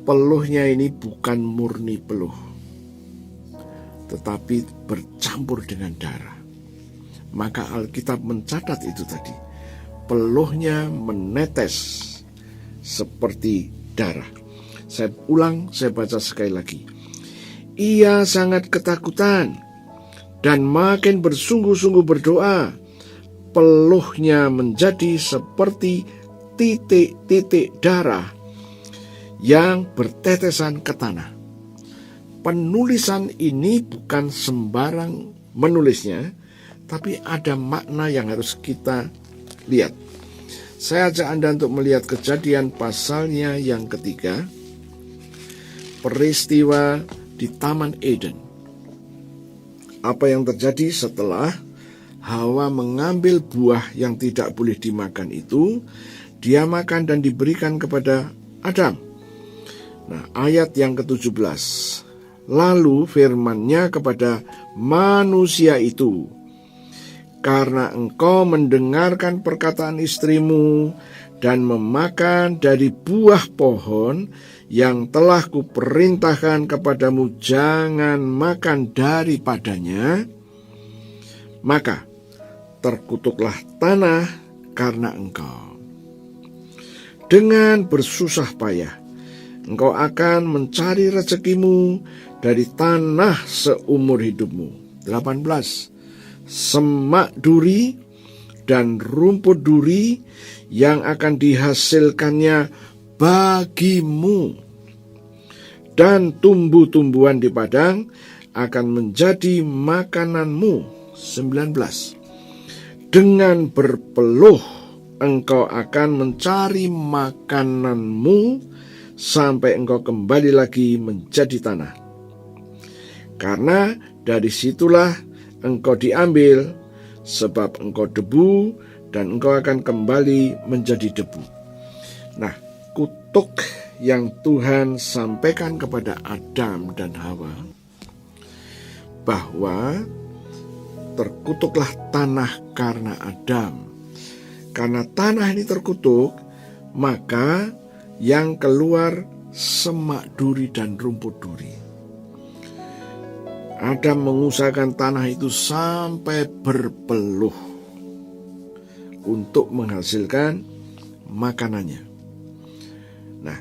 [SPEAKER 4] peluhnya ini bukan murni peluh, tetapi bercampur dengan darah. Maka Alkitab mencatat itu tadi. Peluhnya menetes seperti darah. Saya ulang, saya baca sekali lagi. Ia sangat ketakutan dan makin bersungguh-sungguh berdoa. Peluhnya menjadi seperti titik-titik darah yang bertetesan ke tanah. Penulisan ini bukan sembarang menulisnya, tapi ada makna yang harus kita lihat. Saya ajak Anda untuk melihat Kejadian pasalnya yang ketiga, peristiwa di Taman Eden. Apa yang terjadi setelah Hawa mengambil buah yang tidak boleh dimakan itu, dia makan dan diberikan kepada Adam. Nah, ayat yang ke-17. Lalu firman-Nya kepada manusia itu, karena engkau mendengarkan perkataan istrimu dan memakan dari buah pohon yang telah kuperintahkan kepadamu jangan makan daripadanya, maka terkutuklah tanah karena engkau. Dengan bersusah payah engkau akan mencari rezekimu dari tanah seumur hidupmu. 18. Semak duri dan rumput duri yang akan dihasilkannya bagimu, dan tumbuh-tumbuhan di padang akan menjadi makananmu. 19. Dengan berpeluh engkau akan mencari makananmu sampai engkau kembali lagi menjadi tanah, karena dari situlah engkau diambil, sebab engkau debu dan engkau akan kembali menjadi debu. Nah, kutuk yang Tuhan sampaikan kepada Adam dan Hawa, bahwa terkutuklah tanah karena Adam. Karena tanah ini terkutuk, maka yang keluar semak duri dan rumput duri. Adam mengusahakan tanah itu sampai berpeluh untuk menghasilkan makanannya. Nah,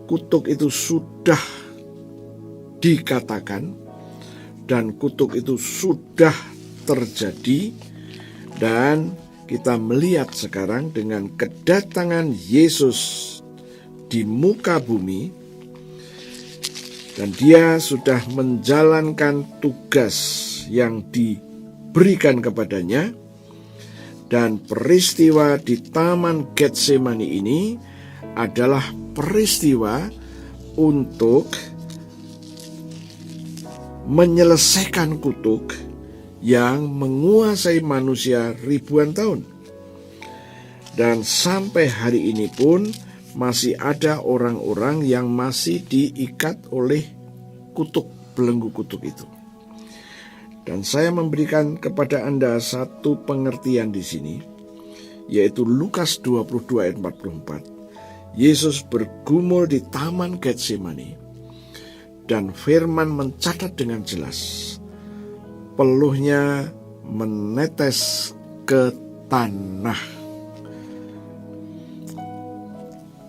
[SPEAKER 4] kutuk itu sudah dikatakan dan kutuk itu sudah terjadi, dan kita melihat sekarang dengan kedatangan Yesus di muka bumi, dan dia sudah menjalankan tugas yang diberikan kepadanya. Dan peristiwa di Taman Getsemani ini adalah peristiwa untuk menyelesaikan kutuk yang menguasai manusia ribuan tahun. Dan sampai hari ini pun masih ada orang-orang yang masih diikat oleh kutuk, belenggu kutuk itu. Dan saya memberikan kepada Anda satu pengertian di sini, yaitu Lukas 22 ayat 44. Yesus bergumul di Taman Getsemani, dan firman mencatat dengan jelas, peluhnya menetes ke tanah.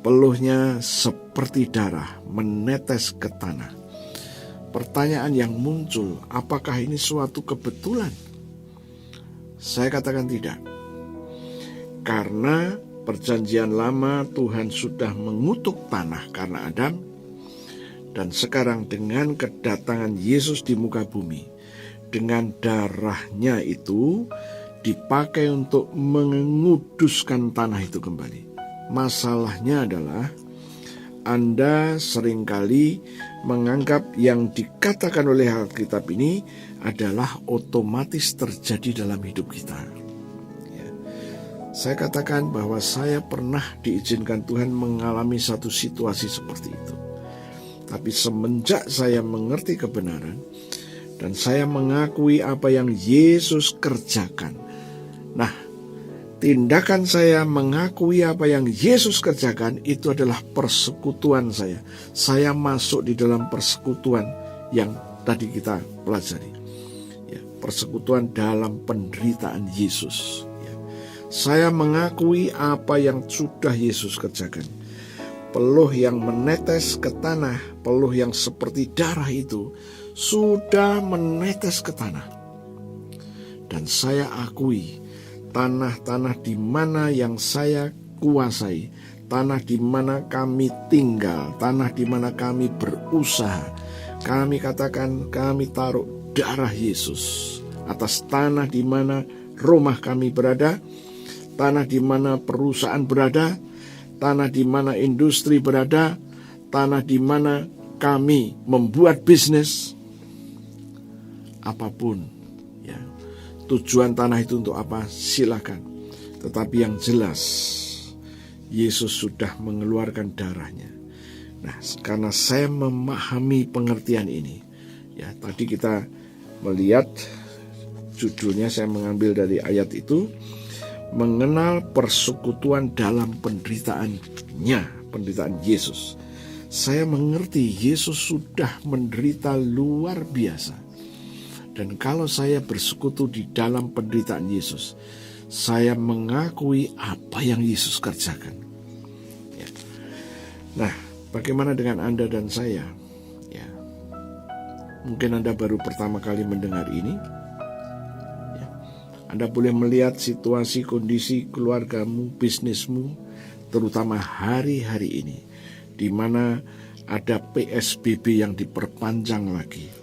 [SPEAKER 4] Peluhnya seperti darah menetes ke tanah. Pertanyaan yang muncul, apakah ini suatu kebetulan? Saya katakan tidak. Karena perjanjian lama Tuhan sudah mengutuk tanah karena Adam, dan sekarang dengan kedatangan Yesus di muka bumi, dengan darahnya itu dipakai untuk menguduskan tanah itu kembali. Masalahnya adalah Anda seringkali menganggap yang dikatakan oleh Alkitab ini adalah otomatis terjadi dalam hidup kita. Ya. Saya katakan bahwa saya pernah diizinkan Tuhan mengalami satu situasi seperti itu. Tapi semenjak saya mengerti kebenaran dan saya mengakui apa yang Yesus kerjakan, nah, tindakan saya mengakui apa yang Yesus kerjakan itu adalah persekutuan saya. Saya masuk di dalam persekutuan yang tadi kita pelajari. Ya, persekutuan dalam penderitaan Yesus. Ya. Saya mengakui apa yang sudah Yesus kerjakan. Peluh yang menetes ke tanah, peluh yang seperti darah itu sudah menetes ke tanah. Dan saya akui tanah-tanah di mana yang saya kuasai, tanah di mana kami tinggal, tanah di mana kami berusaha, kami katakan kami taruh darah Yesus atas tanah di mana rumah kami berada, tanah di mana perusahaan berada, tanah di mana industri berada, tanah di mana kami membuat bisnis, apapun. Tujuan tanah itu untuk apa? Silakan. Tetapi yang jelas, Yesus sudah mengeluarkan darahnya. Nah, karena saya memahami pengertian ini, ya tadi kita melihat judulnya, saya mengambil dari ayat itu, mengenal persekutuan dalam penderitaannya, penderitaan Yesus. Saya mengerti Yesus sudah menderita luar biasa. Dan kalau saya bersekutu di dalam penderitaan Yesus, saya mengakui apa yang Yesus kerjakan. Ya. Nah, bagaimana dengan Anda dan saya? Ya. Mungkin Anda baru pertama kali mendengar ini. Ya. Anda boleh melihat situasi, kondisi keluargamu, bisnismu, terutama hari-hari ini, di mana ada PSBB yang diperpanjang lagi.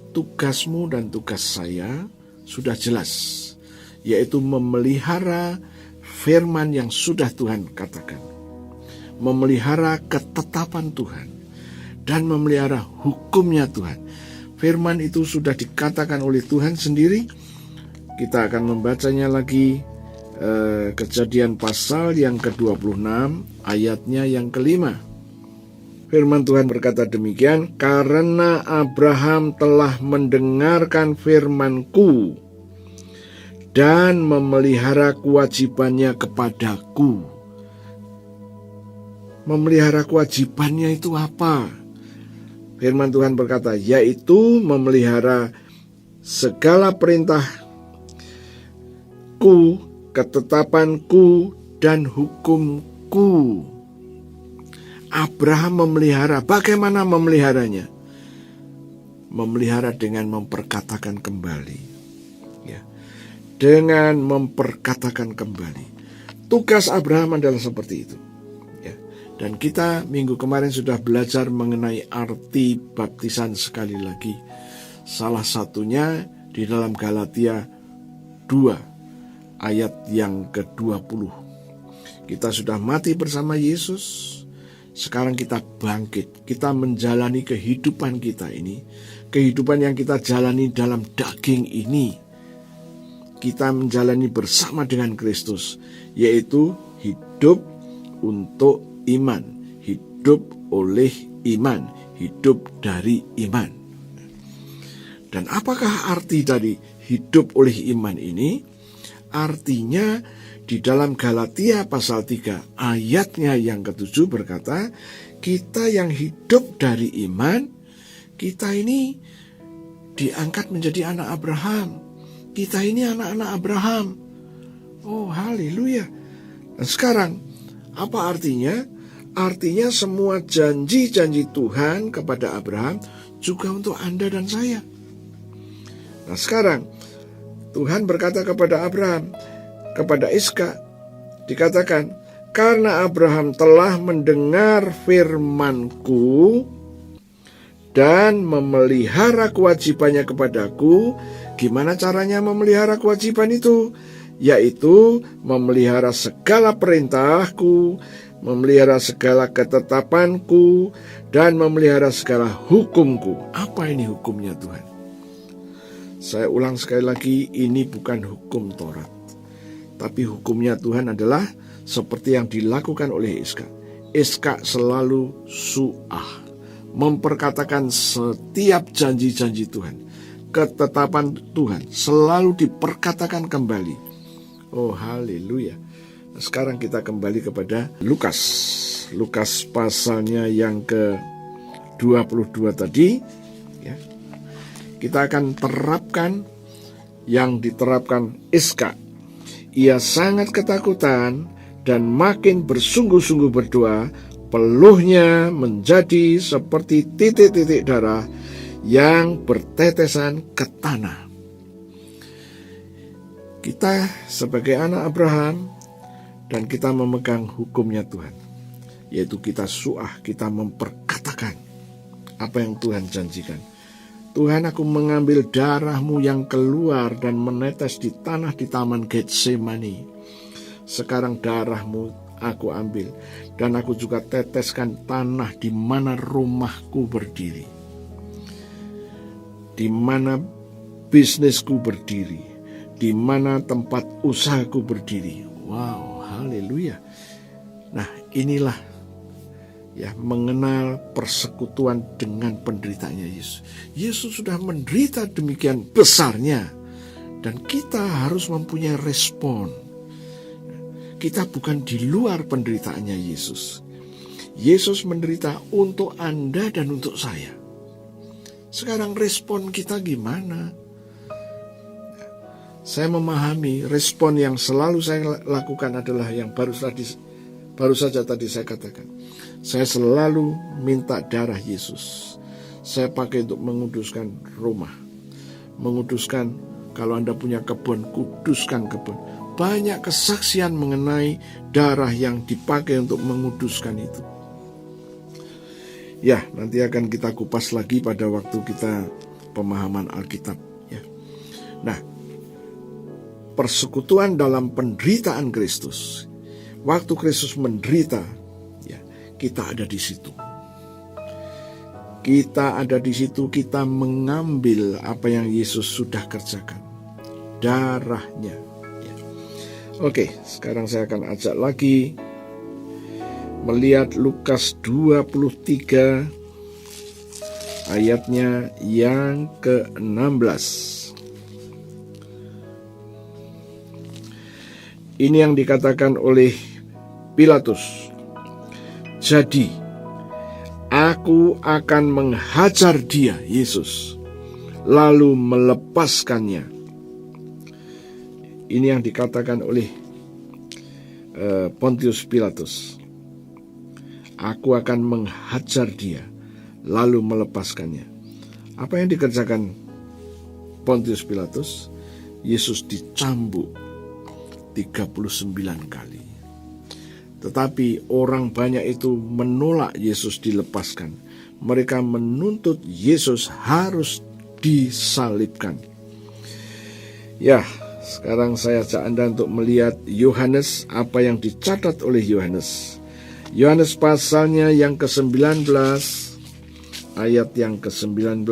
[SPEAKER 4] Tugasmu dan tugas saya sudah jelas, yaitu memelihara firman yang sudah Tuhan katakan, memelihara ketetapan Tuhan, dan memelihara hukumnya Tuhan. Firman itu sudah dikatakan oleh Tuhan sendiri. Kita akan membacanya lagi, Kejadian pasal yang ke-26 ayatnya yang ke-5. Firman Tuhan berkata demikian, karena Abraham telah mendengarkan firman-Ku dan memelihara kewajibannya kepadaku. Memelihara kewajibannya itu apa? Firman Tuhan berkata, yaitu memelihara segala perintahku, ketetapanku, dan hukumku. Abraham memelihara. Bagaimana memeliharanya? Memelihara dengan memperkatakan kembali. Ya. Dengan memperkatakan kembali. Tugas Abraham adalah seperti itu. Ya. Dan kita minggu kemarin sudah belajar mengenai arti baptisan sekali lagi. Salah satunya di dalam Galatia 2 ayat yang ke-20. Kita sudah mati bersama Yesus. Sekarang kita bangkit. Kita menjalani kehidupan kita ini. Kehidupan yang kita jalani dalam daging ini. Kita menjalani bersama dengan Kristus. Yaitu hidup untuk iman. Hidup oleh iman. Hidup dari iman. Dan apakah arti dari hidup oleh iman ini? Artinya di dalam Galatia pasal 3 ayatnya yang ke-7 berkata, kita yang hidup dari iman, kita ini diangkat menjadi anak Abraham. Kita ini anak-anak Abraham. Oh, haleluya. Dan sekarang, apa artinya? Artinya semua janji-janji Tuhan kepada Abraham juga untuk Anda dan saya. Nah sekarang, Tuhan berkata kepada Abraham, kepada Ishak, dikatakan, karena Abraham telah mendengar firman-Ku dan memelihara kewajibannya kepadaku. Gimana caranya memelihara kewajiban itu? Yaitu memelihara segala perintah-Ku, memelihara segala ketetapan-Ku, dan memelihara segala hukum-Ku. Apa ini hukumnya Tuhan? Saya ulang sekali lagi, ini bukan hukum Taurat. Tapi hukumnya Tuhan adalah seperti yang dilakukan oleh Ishak. Ishak selalu su'ah, memperkatakan setiap janji-janji Tuhan, ketetapan Tuhan selalu diperkatakan kembali. Oh haleluya. Nah, sekarang kita kembali kepada Lukas. Lukas pasalnya yang ke-22 tadi. Ya. Kita akan terapkan yang diterapkan Ishak. Ia sangat ketakutan dan makin bersungguh-sungguh berdoa, peluhnya menjadi seperti titik-titik darah yang bertetesan ke tanah. Kita sebagai anak Abraham dan kita memegang hukumnya Tuhan, yaitu kita su'ah, kita memperkatakan apa yang Tuhan janjikan. Tuhan, aku mengambil darah-Mu yang keluar dan menetes di tanah di taman Getsemani. Sekarang darah-Mu aku ambil dan aku juga teteskan tanah di mana rumahku berdiri, di mana bisnisku berdiri, di mana tempat usahaku berdiri. Wow, haleluya. Nah, inilah ya, mengenal persekutuan dengan penderitaannya Yesus. Yesus sudah menderita demikian besarnya, dan kita harus mempunyai respon. Kita bukan di luar penderitaannya Yesus. Yesus menderita untuk Anda dan untuk saya. Sekarang respon kita gimana? Saya memahami respon yang selalu saya lakukan adalah yang baru saja tadi saya katakan. Saya selalu minta darah Yesus. Saya pakai untuk menguduskan rumah. Menguduskan, kalau Anda punya kebun, kuduskan kebun. Banyak kesaksian mengenai darah yang dipakai untuk menguduskan itu. Ya, nanti akan kita kupas lagi pada waktu kita pemahaman Alkitab. Ya. Nah, persekutuan dalam penderitaan Kristus. Waktu Kristus menderita, kita ada di situ. Kita ada di situ, kita mengambil apa yang Yesus sudah kerjakan. Darahnya. Ya. Oke, sekarang saya akan ajak lagi melihat Lukas 23 ayatnya yang ke-16. Ini yang dikatakan oleh Pilatus. Jadi, aku Aku akan menghajar dia, Yesus, lalu melepaskannya. Ini yang dikatakan oleh Pontius Pilatus. Aku akan menghajar dia, lalu melepaskannya. Apa yang dikerjakan Pontius Pilatus? Yesus dicambuk 39 kali. Tetapi orang banyak itu menolak Yesus dilepaskan. Mereka menuntut Yesus harus disalibkan. Ya, sekarang saya ajak Anda untuk melihat Yohanes, apa yang dicatat oleh Yohanes. Yohanes pasalnya yang ke-19, ayat yang ke-19.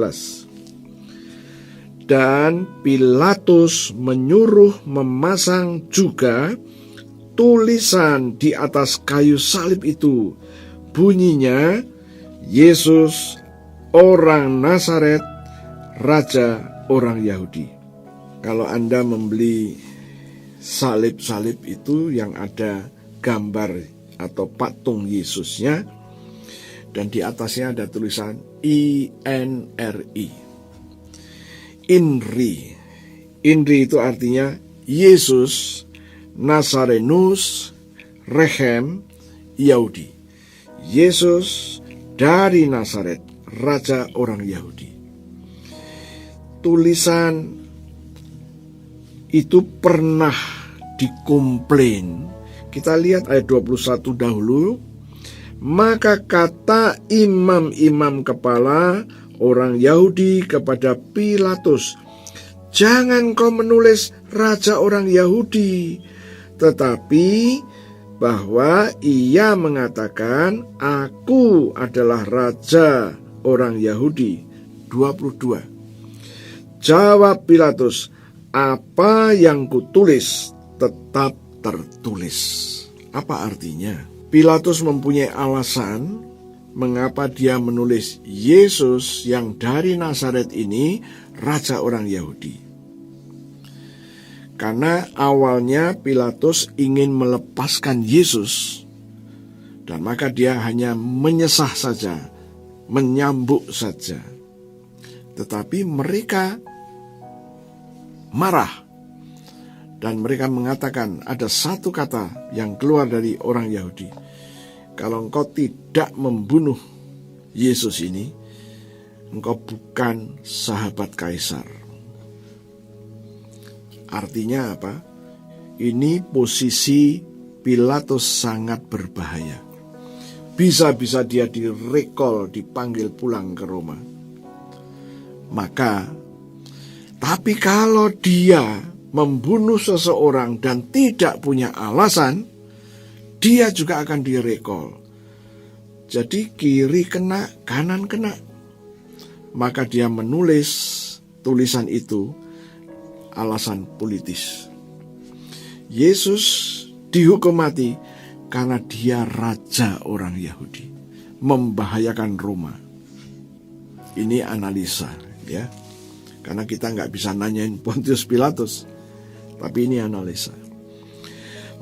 [SPEAKER 4] Dan Pilatus menyuruh memasang juga tulisan di atas kayu salib itu. Bunyinya, Yesus orang Nazaret, Raja orang Yahudi. Kalau Anda membeli salib-salib itu yang ada gambar atau patung Yesusnya, dan di atasnya ada tulisan INRI. INRI. INRI itu artinya Yesus Nazarenus Rechem Yahudi. Yesus dari Nazaret, Raja orang Yahudi. Tulisan itu pernah dikomplain. Kita lihat ayat 21 dahulu. Maka kata imam-imam kepala orang Yahudi kepada Pilatus, jangan kau menulis Raja orang Yahudi, tetapi bahwa ia mengatakan, aku adalah Raja orang Yahudi. 22. Jawab Pilatus, apa yang kutulis tetap tertulis. Apa artinya? Pilatus mempunyai alasan mengapa dia menulis Yesus yang dari Nazaret ini Raja orang Yahudi. Karena awalnya Pilatus ingin melepaskan Yesus, dan maka dia hanya menyesah saja, menyambuk saja. Tetapi mereka marah, dan mereka mengatakan ada satu kata yang keluar dari orang Yahudi. Kalau engkau tidak membunuh Yesus ini, engkau bukan sahabat kaisar. Artinya apa? Ini posisi Pilatus sangat berbahaya. Bisa-bisa dia direkol, dipanggil pulang ke Roma. Maka, tapi kalau dia membunuh seseorang dan tidak punya alasan, dia juga akan direkol. Jadi kiri kena, kanan kena. Maka dia menulis tulisan itu alasan politis. Yesus dihukum mati karena dia raja orang Yahudi, membahayakan Roma. Ini analisa, ya. Karena kita nggak bisa nanyain Pontius Pilatus, tapi ini analisa.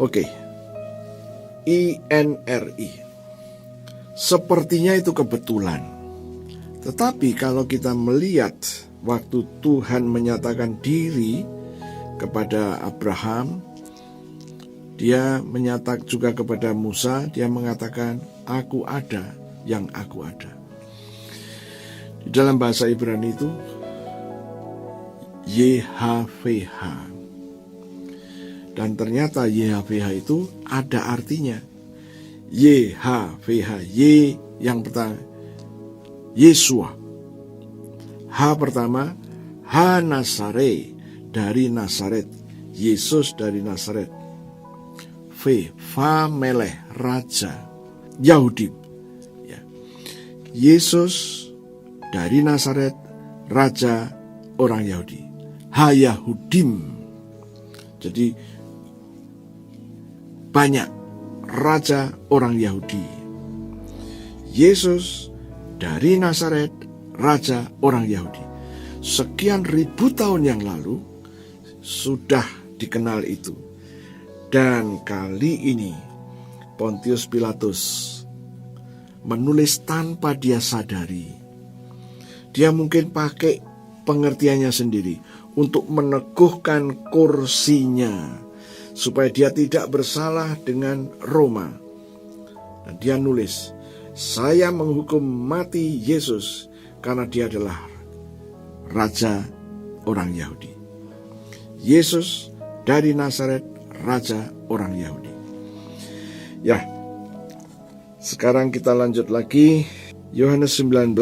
[SPEAKER 4] Oke. INRI. Sepertinya itu kebetulan. Tetapi kalau kita melihat waktu Tuhan menyatakan diri kepada Abraham, dia menyatakan juga kepada Musa, dia mengatakan, aku ada yang aku ada. Di dalam bahasa Ibrani itu, YHWH. Dan ternyata YHWH itu ada artinya. YHWH, Y yang pertama, Yesua. H pertama, H Nazare, dari Nazaret. Yesus dari Nazaret. V, Fameleh, Raja. Yahudi. Ya. Yesus dari Nazaret, Raja orang Yahudi. H Yahudim. Jadi banyak raja orang Yahudi. Yesus dari Nazaret, raja orang Yahudi. Sekian ribu tahun yang lalu sudah dikenal itu. Dan kali ini Pontius Pilatus menulis tanpa dia sadari. Dia mungkin pakai pengertiannya sendiri untuk meneguhkan kursinya, supaya dia tidak bersalah dengan Roma. Dan dia nulis, saya menghukum mati Yesus karena dia adalah Raja orang Yahudi. Yesus dari Nazaret, Raja orang Yahudi. Ya, sekarang kita lanjut lagi. Yohanes 19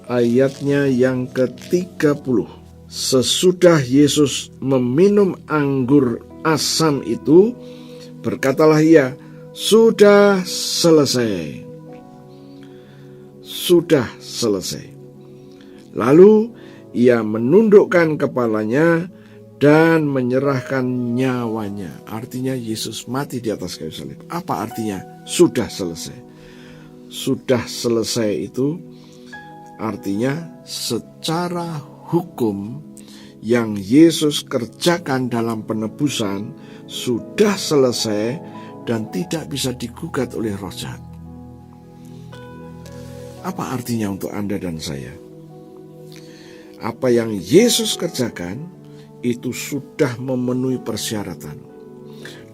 [SPEAKER 4] ayatnya yang ke-30. Sesudah Yesus meminum anggur asam itu, berkatalah ia, sudah selesai. Sudah selesai. Lalu ia menundukkan kepalanya dan menyerahkan nyawanya. Artinya Yesus mati di atas kayu salib. Apa artinya sudah selesai? Sudah selesai itu artinya secara hukum yang Yesus kerjakan dalam penebusan sudah selesai dan tidak bisa digugat oleh roh jahat. Apa artinya untuk Anda dan saya? Apa yang Yesus kerjakan itu sudah memenuhi persyaratan.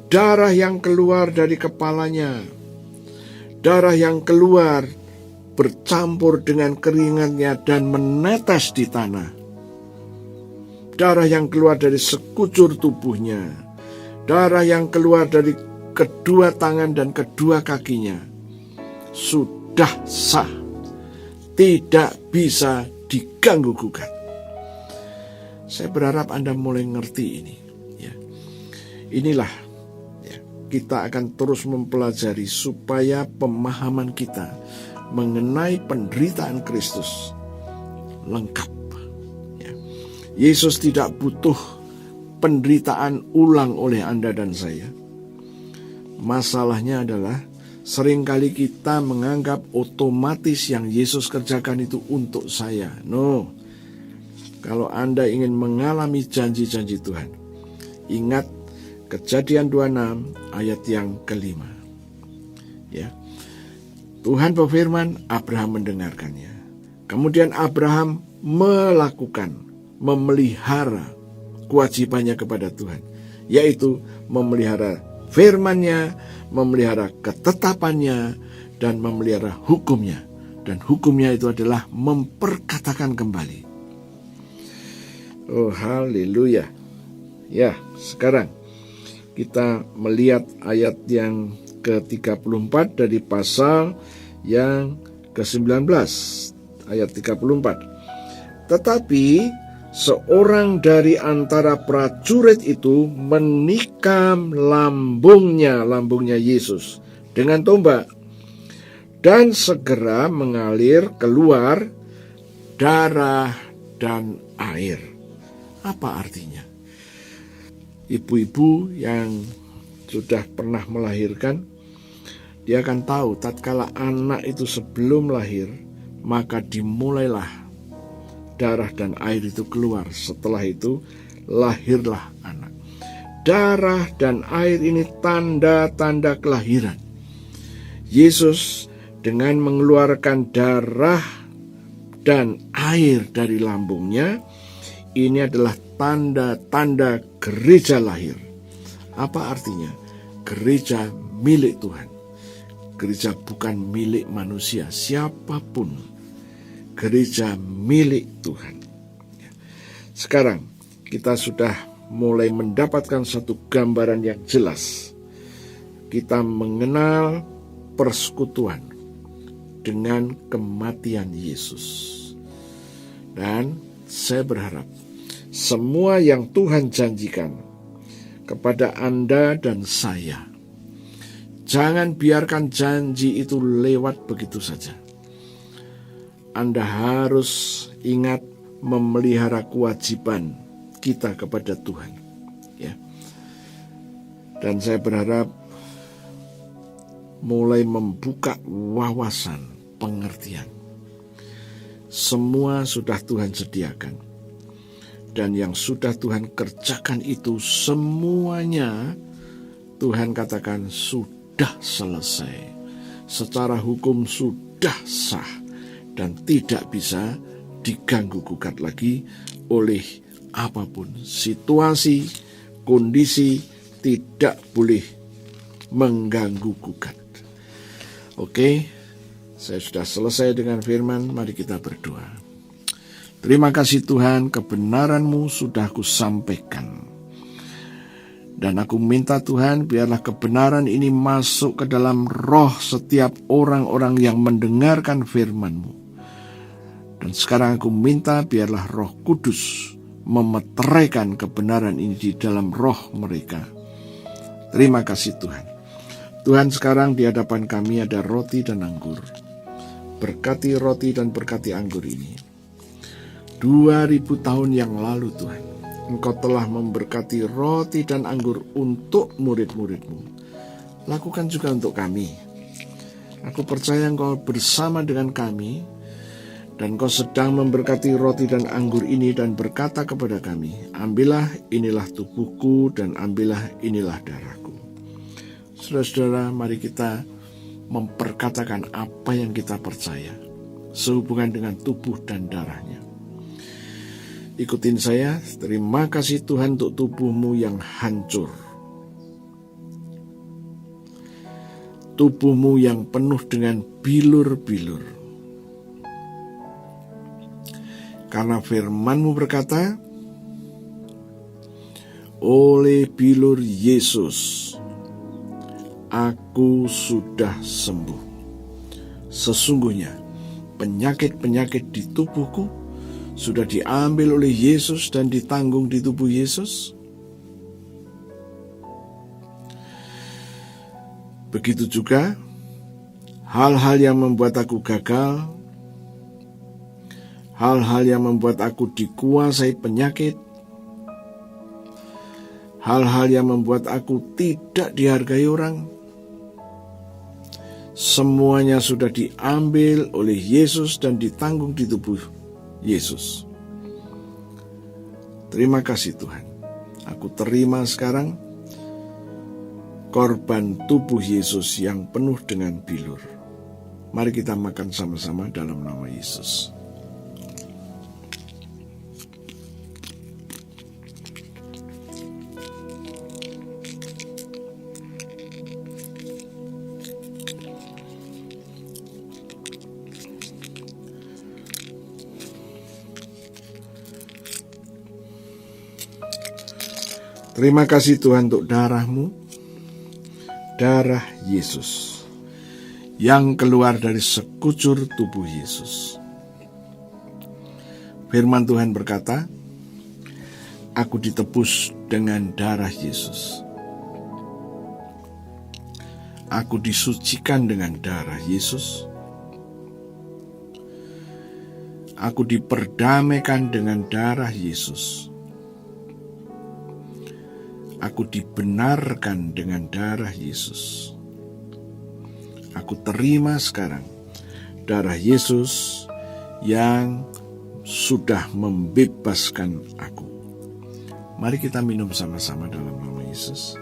[SPEAKER 4] Darah yang keluar dari kepalanya, darah yang keluar bercampur dengan keringatnya dan menetes di tanah. Darah yang keluar dari sekujur tubuhnya, darah yang keluar dari kedua tangan dan kedua kakinya, sudah sah, tidak bisa diganggu gugat. Saya berharap Anda mulai ngerti ini. Ya. Inilah ya, kita akan terus mempelajari supaya pemahaman kita mengenai penderitaan Kristus lengkap. Ya. Yesus tidak butuh penderitaan ulang oleh Anda dan saya. Masalahnya adalah seringkali kita menganggap otomatis yang Yesus kerjakan itu untuk saya. No. Kalau Anda ingin mengalami janji-janji Tuhan, ingat Kejadian 26 ayat yang ke-5. Ya. Tuhan berfirman, Abraham mendengarkannya. Kemudian Abraham memelihara kewajibannya kepada Tuhan, yaitu memelihara firman-Nya, memelihara ketetapannya, dan memelihara hukumnya. Dan hukumnya itu adalah memperkatakan kembali. Oh, haleluya. Ya, sekarang kita melihat ayat yang ke-34 dari pasal yang ke-19, ayat 34. Tetapi seorang dari antara prajurit itu menikam lambungnya Yesus dengan tombak, dan segera mengalir keluar darah dan air. Apa artinya? Ibu-ibu yang sudah pernah melahirkan, dia akan tahu tatkala anak itu sebelum lahir, maka dimulailah darah dan air itu keluar. Setelah itu lahirlah anak. Darah dan air ini tanda-tanda kelahiran. Yesus dengan mengeluarkan darah dan air dari lambungnya, ini adalah tanda-tanda gereja lahir. Apa artinya? Gereja milik Tuhan. Gereja bukan milik manusia, siapapun. Gereja milik Tuhan. Sekarang kita sudah mulai mendapatkan satu gambaran yang jelas. Kita mengenal persekutuan dengan kematian Yesus. Dan saya berharap semua yang Tuhan janjikan kepada Anda dan saya, jangan biarkan janji itu lewat begitu saja. Anda harus ingat memelihara kewajiban kita kepada Tuhan. Ya. Dan saya berharap mulai membuka wawasan pengertian. Semua sudah Tuhan sediakan. Dan yang sudah Tuhan kerjakan itu semuanya Tuhan katakan sudah selesai. secara hukum sudah sah dan tidak bisa diganggu gugat lagi oleh apapun. Situasi, kondisi tidak boleh mengganggu gugat. Oke, saya sudah selesai dengan firman, mari kita berdoa. Terima kasih Tuhan, kebenaran-Mu sudah aku sampaikan. Dan aku minta Tuhan, biarlah kebenaran ini masuk ke dalam roh setiap orang-orang yang mendengarkan firman-Mu. Dan sekarang aku minta biarlah Roh Kudus memeteraikan kebenaran ini di dalam roh mereka. Terima kasih Tuhan. Tuhan, sekarang di hadapan kami ada roti dan anggur. Berkati roti dan berkati anggur ini. 2000 tahun yang lalu Tuhan, Engkau telah memberkati roti dan anggur untuk murid-murid-Mu. Lakukan juga untuk kami. Aku percaya Engkau bersama dengan kami, dan Engkau sedang memberkati roti dan anggur ini dan berkata kepada kami, ambillah inilah tubuhku dan ambillah inilah darahku. Saudara-saudara, mari kita memperkatakan apa yang kita percaya sehubungan dengan tubuh dan darahnya. Ikutin saya. Terima kasih Tuhan untuk tubuhmu yang hancur, tubuhmu yang penuh dengan bilur-bilur. Karena firman-Mu berkata, oleh bilur Yesus aku sudah sembuh. Sesungguhnya penyakit-penyakit di tubuhku sudah diambil oleh Yesus dan ditanggung di tubuh Yesus. Begitu juga hal-hal yang membuat aku gagal, hal-hal yang membuat aku dikuasai penyakit, hal-hal yang membuat aku tidak dihargai orang, semuanya sudah diambil oleh Yesus dan ditanggung di tubuh Yesus. Terima kasih Tuhan. Aku terima sekarang korban tubuh Yesus yang penuh dengan bilur. Mari kita makan sama-sama dalam nama Yesus. Terima kasih Tuhan untuk darah-Mu, darah Yesus yang keluar dari sekucur tubuh Yesus. Firman Tuhan berkata, aku ditebus dengan darah Yesus. Aku disucikan dengan darah Yesus. Aku diperdamaikan dengan darah Yesus. Aku dibenarkan dengan darah Yesus. Aku terima sekarang darah Yesus yang sudah membebaskan aku. Mari kita minum sama-sama dalam nama Yesus.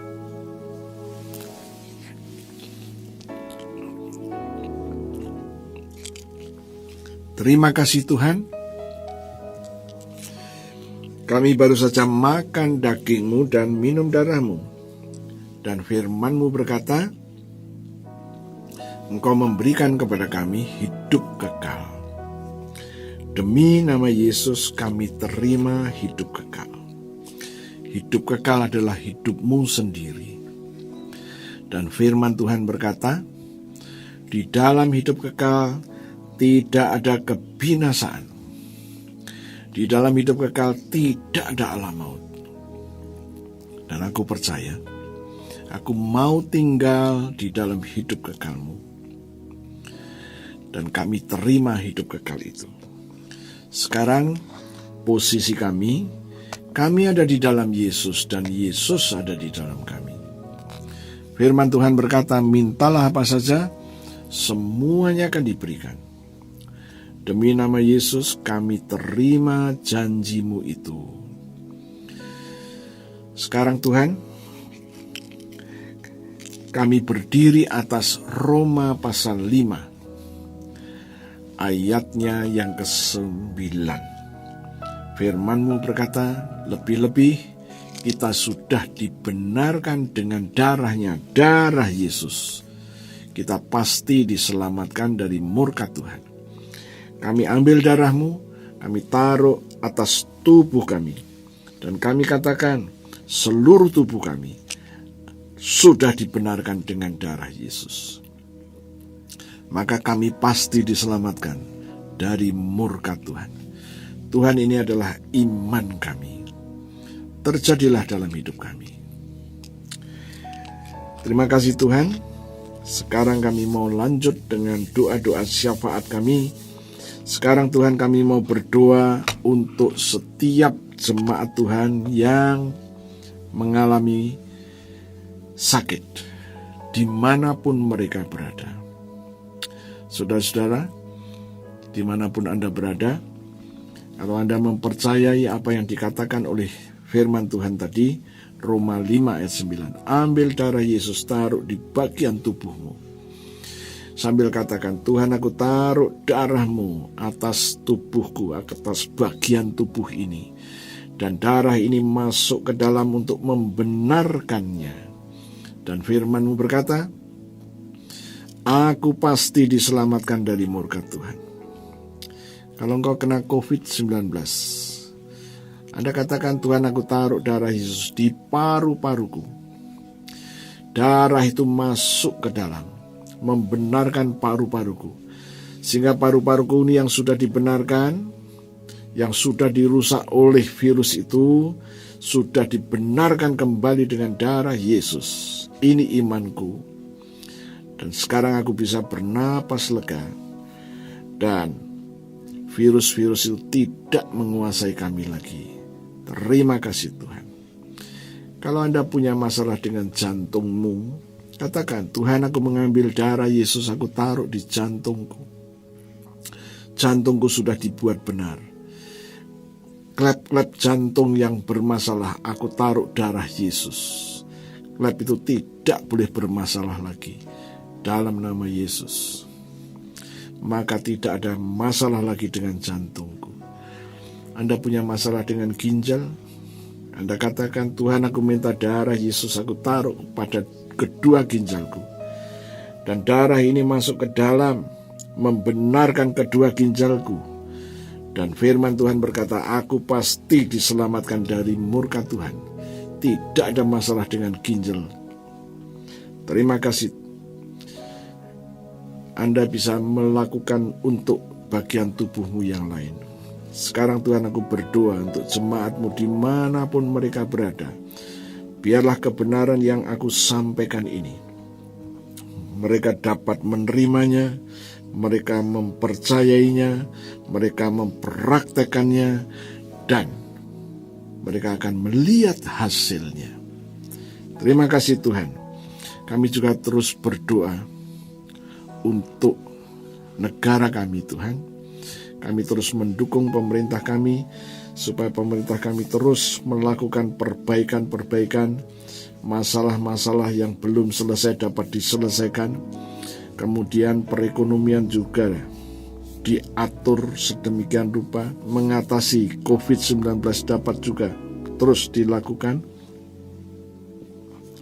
[SPEAKER 4] Terima kasih Tuhan. Kami baru saja makan daging-Mu dan minum darah-Mu. Dan firman-Mu berkata, Engkau memberikan kepada kami hidup kekal. Demi nama Yesus kami terima hidup kekal. Hidup kekal adalah hidup-Mu sendiri. Dan firman Tuhan berkata, di dalam hidup kekal tidak ada kebinasaan. Di dalam hidup kekal tidak ada alam maut. Dan aku percaya, aku mau tinggal di dalam hidup kekal-Mu. Dan kami terima hidup kekal itu. Sekarang posisi kami ada di dalam Yesus dan Yesus ada di dalam kami. Firman Tuhan berkata, mintalah apa saja, semuanya akan diberikan. Demi nama Yesus kami terima janji-Mu itu. Sekarang Tuhan, kami berdiri atas Roma pasal 5 ayatnya yang ke-9. Firman-Mu berkata, lebih-lebih kita sudah dibenarkan dengan darah-Nya, darah Yesus. Kita pasti diselamatkan dari murka Tuhan. Kami ambil darah-Mu, kami taruh atas tubuh kami, dan kami katakan seluruh tubuh kami sudah dibenarkan dengan darah Yesus. Maka kami pasti diselamatkan dari murka Tuhan. Tuhan, ini adalah iman kami. Terjadilah dalam hidup kami. Terima kasih Tuhan. Sekarang kami mau lanjut dengan doa-doa syafaat kami. Sekarang Tuhan, kami mau berdoa untuk setiap jemaat Tuhan yang mengalami sakit dimanapun mereka berada. Saudara-saudara, dimanapun Anda berada, kalau Anda mempercayai apa yang dikatakan oleh firman Tuhan tadi, Roma 5 ayat 9, ambil darah Yesus, taruh di bagian tubuhmu. Sambil katakan, Tuhan, aku taruh darah-Mu atas tubuhku, atas bagian tubuh ini. Dan darah ini masuk ke dalam untuk membenarkannya. Dan firman-Mu berkata, aku pasti diselamatkan dari murka Tuhan. Kalau engkau kena COVID-19, Anda katakan, Tuhan, aku taruh darah Yesus di paru-paruku. Darah itu masuk ke dalam, membenarkan paru-paruku. Sehingga paru-paruku ini yang sudah dibenarkan, yang sudah dirusak oleh virus itu, sudah dibenarkan kembali dengan darah Yesus. Ini imanku. Dan sekarang aku bisa bernapas lega. Dan virus-virus itu tidak menguasai kami lagi. Terima kasih Tuhan. Kalau Anda punya masalah dengan jantungmu, katakan, Tuhan, aku mengambil darah Yesus, aku taruh di jantungku. Jantungku sudah dibuat benar. Klep-klep jantung yang bermasalah, aku taruh darah Yesus. Klep itu tidak boleh bermasalah lagi. Dalam nama Yesus. Maka tidak ada masalah lagi dengan jantungku. Anda punya masalah dengan ginjal, Anda katakan, Tuhan, aku minta darah Yesus, aku taruh pada kedua ginjalku. Dan darah ini masuk ke dalam, membenarkan kedua ginjalku. Dan firman Tuhan berkata, aku pasti diselamatkan dari murka Tuhan. Tidak ada masalah dengan ginjal. Terima kasih. Anda bisa melakukan untuk bagian tubuhmu yang lain. Sekarang Tuhan, aku berdoa untuk jemaatmu dimanapun mereka berada. Biarlah kebenaran yang aku sampaikan ini, mereka dapat menerimanya, mereka mempercayainya, mereka mempraktekannya, dan mereka akan melihat hasilnya. Terima kasih Tuhan. Kami juga terus berdoa untuk negara kami Tuhan. Kami terus mendukung pemerintah kami, supaya pemerintah kami terus melakukan perbaikan-perbaikan. Masalah-masalah yang belum selesai dapat diselesaikan. Kemudian perekonomian juga diatur sedemikian rupa. Mengatasi COVID-19 dapat juga terus dilakukan.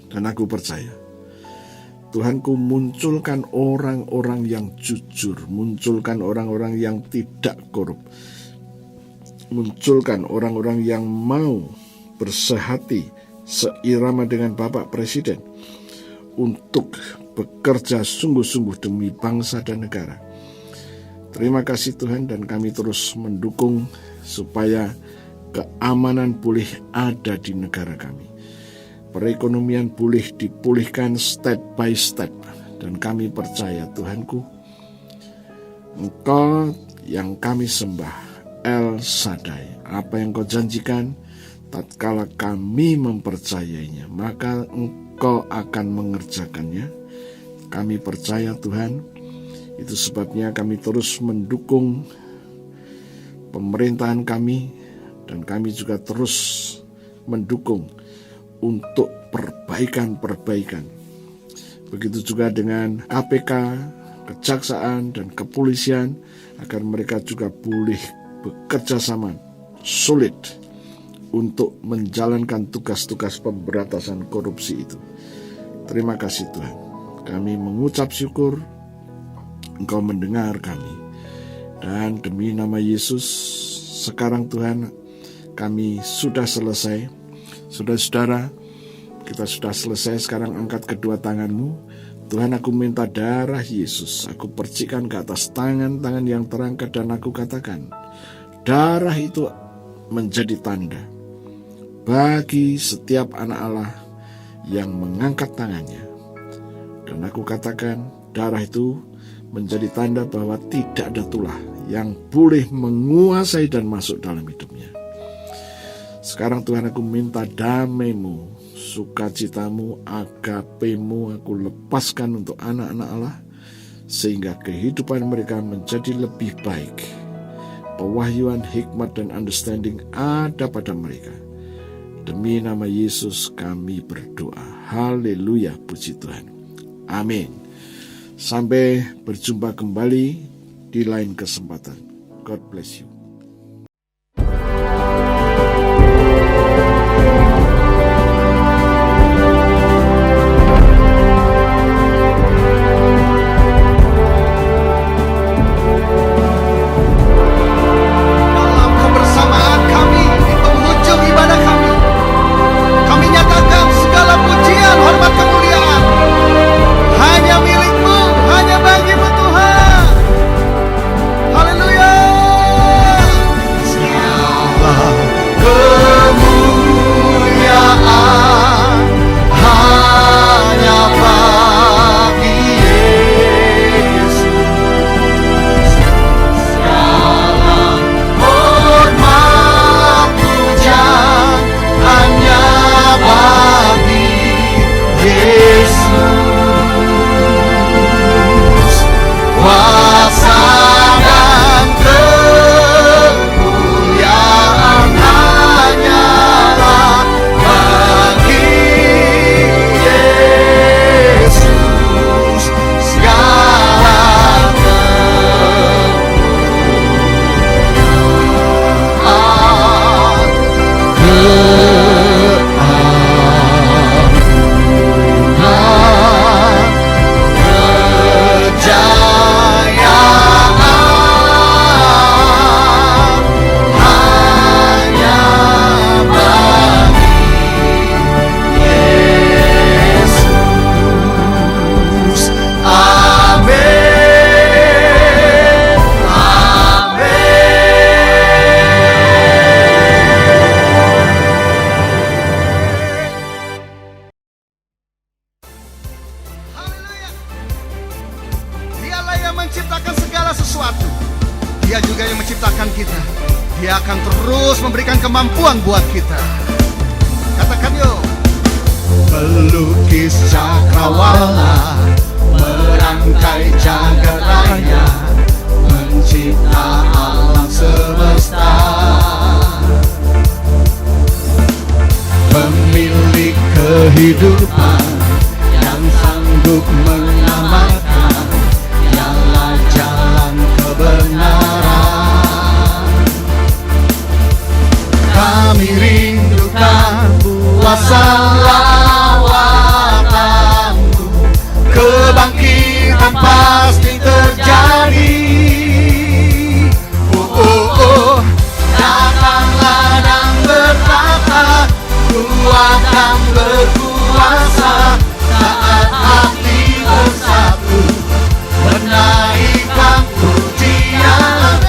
[SPEAKER 4] Dan aku percaya Tuhanku, munculkan orang-orang yang jujur, munculkan orang-orang yang tidak korup, munculkan orang-orang yang mau bersehati seirama dengan Bapak Presiden untuk bekerja sungguh-sungguh demi bangsa dan negara. Terima kasih Tuhan, dan kami terus mendukung supaya keamanan pulih ada di negara kami. Perekonomian pulih dipulihkan step by step. Dan kami percaya Tuhanku, Engkau yang kami sembah, El Shaddai. Apa yang Kau janjikan, tatkala kami mempercayainya, maka Engkau akan mengerjakannya. Kami percaya Tuhan. Itu sebabnya kami terus mendukung pemerintahan kami. Dan kami juga terus mendukung untuk perbaikan-perbaikan, Begitu juga dengan KPK, kejaksaan, dan kepolisian, agar mereka juga boleh bekerja sama sulit untuk menjalankan tugas-tugas pemberantasan korupsi itu. Terima kasih Tuhan. Kami mengucap syukur Engkau mendengar kami. Dan demi nama Yesus, sekarang Tuhan, kami sudah selesai. Saudara-saudara, kita sudah selesai. Sekarang angkat kedua tanganmu. Tuhan, aku minta darah Yesus. Aku percikan ke atas tangan-tangan yang terangkat dan aku katakan, darah itu menjadi tanda bagi setiap anak Allah yang mengangkat tangannya. Dan aku katakan, darah itu menjadi tanda bahwa tidak ada tulah yang boleh menguasai dan masuk dalam hidupnya. Sekarang Tuhan, aku minta damai-Mu, sukacitamu, agapemu, aku lepaskan untuk anak-anak Allah, sehingga kehidupan mereka menjadi lebih baik. Pewahyuan, hikmat, dan understanding ada pada mereka. Demi nama Yesus kami berdoa. Haleluya, puji Tuhan. Amin. Sampai berjumpa kembali di lain kesempatan. God bless you.
[SPEAKER 2] Dalam kebersamaan kami di penghujung ibadah kami, kami nyatakan segala pujian, hormat, kemuliaan hanya milik-Mu, hanya bagi-Mu Tuhan. Haleluya. Segala kemuliaan hanya bagi Yesus. Segala hormat, pujian hanya bagi Yesus. Kuasa dan kemuliaan hanyalah bagi Yesus. Segala kejayaan hanya bagi Yesus. Amin. Haleluya. Dialah yang menciptakan segala sesuatu. Dia juga yang menciptakan kita. Dia akan terus memberikan kemampuan buat kita. Katakan yuk. Pelukis cakrawala, merangkai jagat raya, mencipta alam semesta. Pemilik kehidupan yang sanggup menyelamatkan, ialah jalan kebenaran. Kami rindukan kuasa lawatan-Mu, kebangkitan pasti terjadi. Oh, oh, oh. Datanglah dan berkata, Ku akan berkuasa. Saat hati bersatu, menaikkan pujian,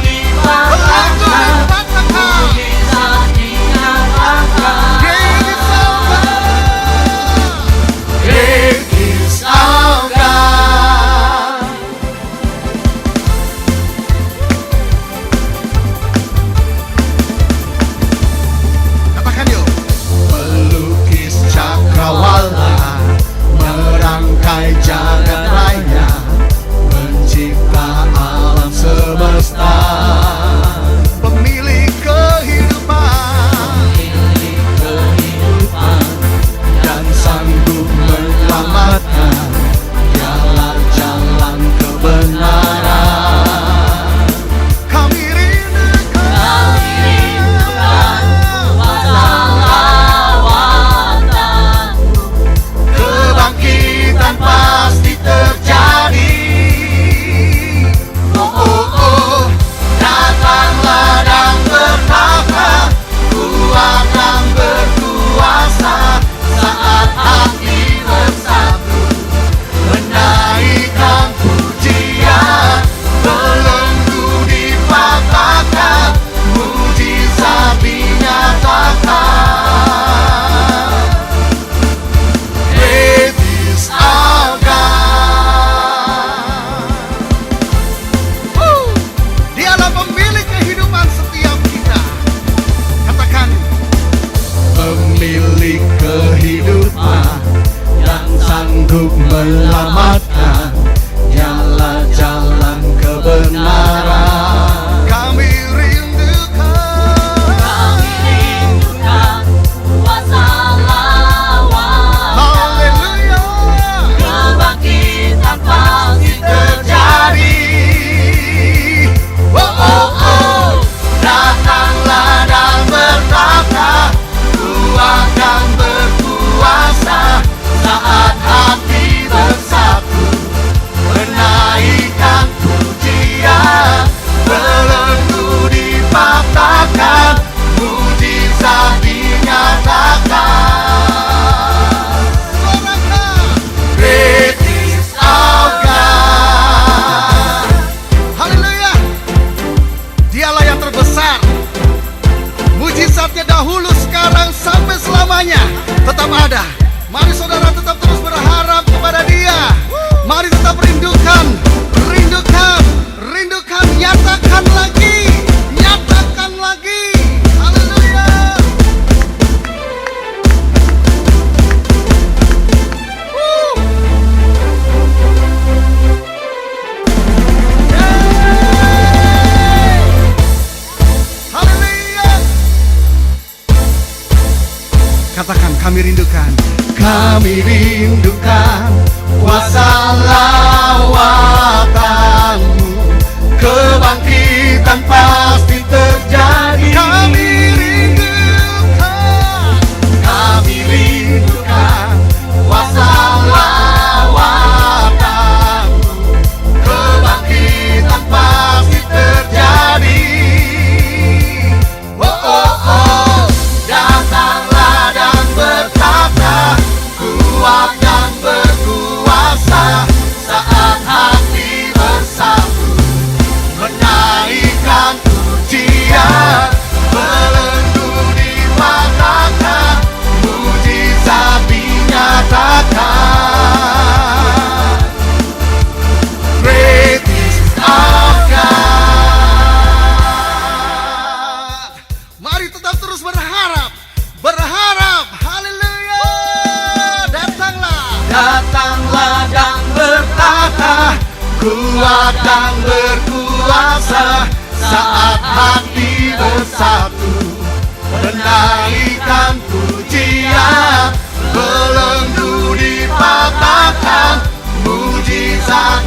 [SPEAKER 2] limpahkan mujizat dinyatakan. Great is our God. Katakan yuk.
[SPEAKER 3] kehidupan yang sanggup menyelamatkan. Dialah jalan kebenaran.
[SPEAKER 2] Kami rindukan
[SPEAKER 5] kuasa lawan.
[SPEAKER 2] Haleluya.
[SPEAKER 5] Kebangkitan pasti terjadi.
[SPEAKER 2] Oh, oh, oh.
[SPEAKER 3] Datanglah dan bertata, kuat dan berkuasa. Saat hati bersatu, menaikkan pujian, belenggu dipatahkan, mujizat dinyatakan. Great is our God.
[SPEAKER 2] Haleluya. Dialah yang terbesar. Mujizatnya dahulu, sekarang, sampai selamanya tetap ada. Mari saudara tetap terus berharap kepada Dia. Mari tetap rindukan, rindukan, rindukan. Nyatakan lagi, nyatakan lagi. Haleluya. Haleluya. Katakan, kami rindukan.
[SPEAKER 3] Kami rindukan kuasa lawatanmu, kebangkitan pasti terjadi.
[SPEAKER 2] Kami rindukan.
[SPEAKER 3] Kami rindukan kuasa lawatanmu, kebangkitan pasti terjadi. Oh, oh, oh. Datanglah dan bertata, kuat dan berkuasa. Saat hati bersatu, menaikkan pujian, belenggu dipatahkan, mujizat dinyatakan. Great is our God.
[SPEAKER 2] Mari tetap terus berharap, berharap. Haleluya. Datanglah.
[SPEAKER 3] Datanglah dan bertata, kuat dan berkuasa. Saat hati bersatu, menaikkan pujian, belenggu dipatahkan, mujizat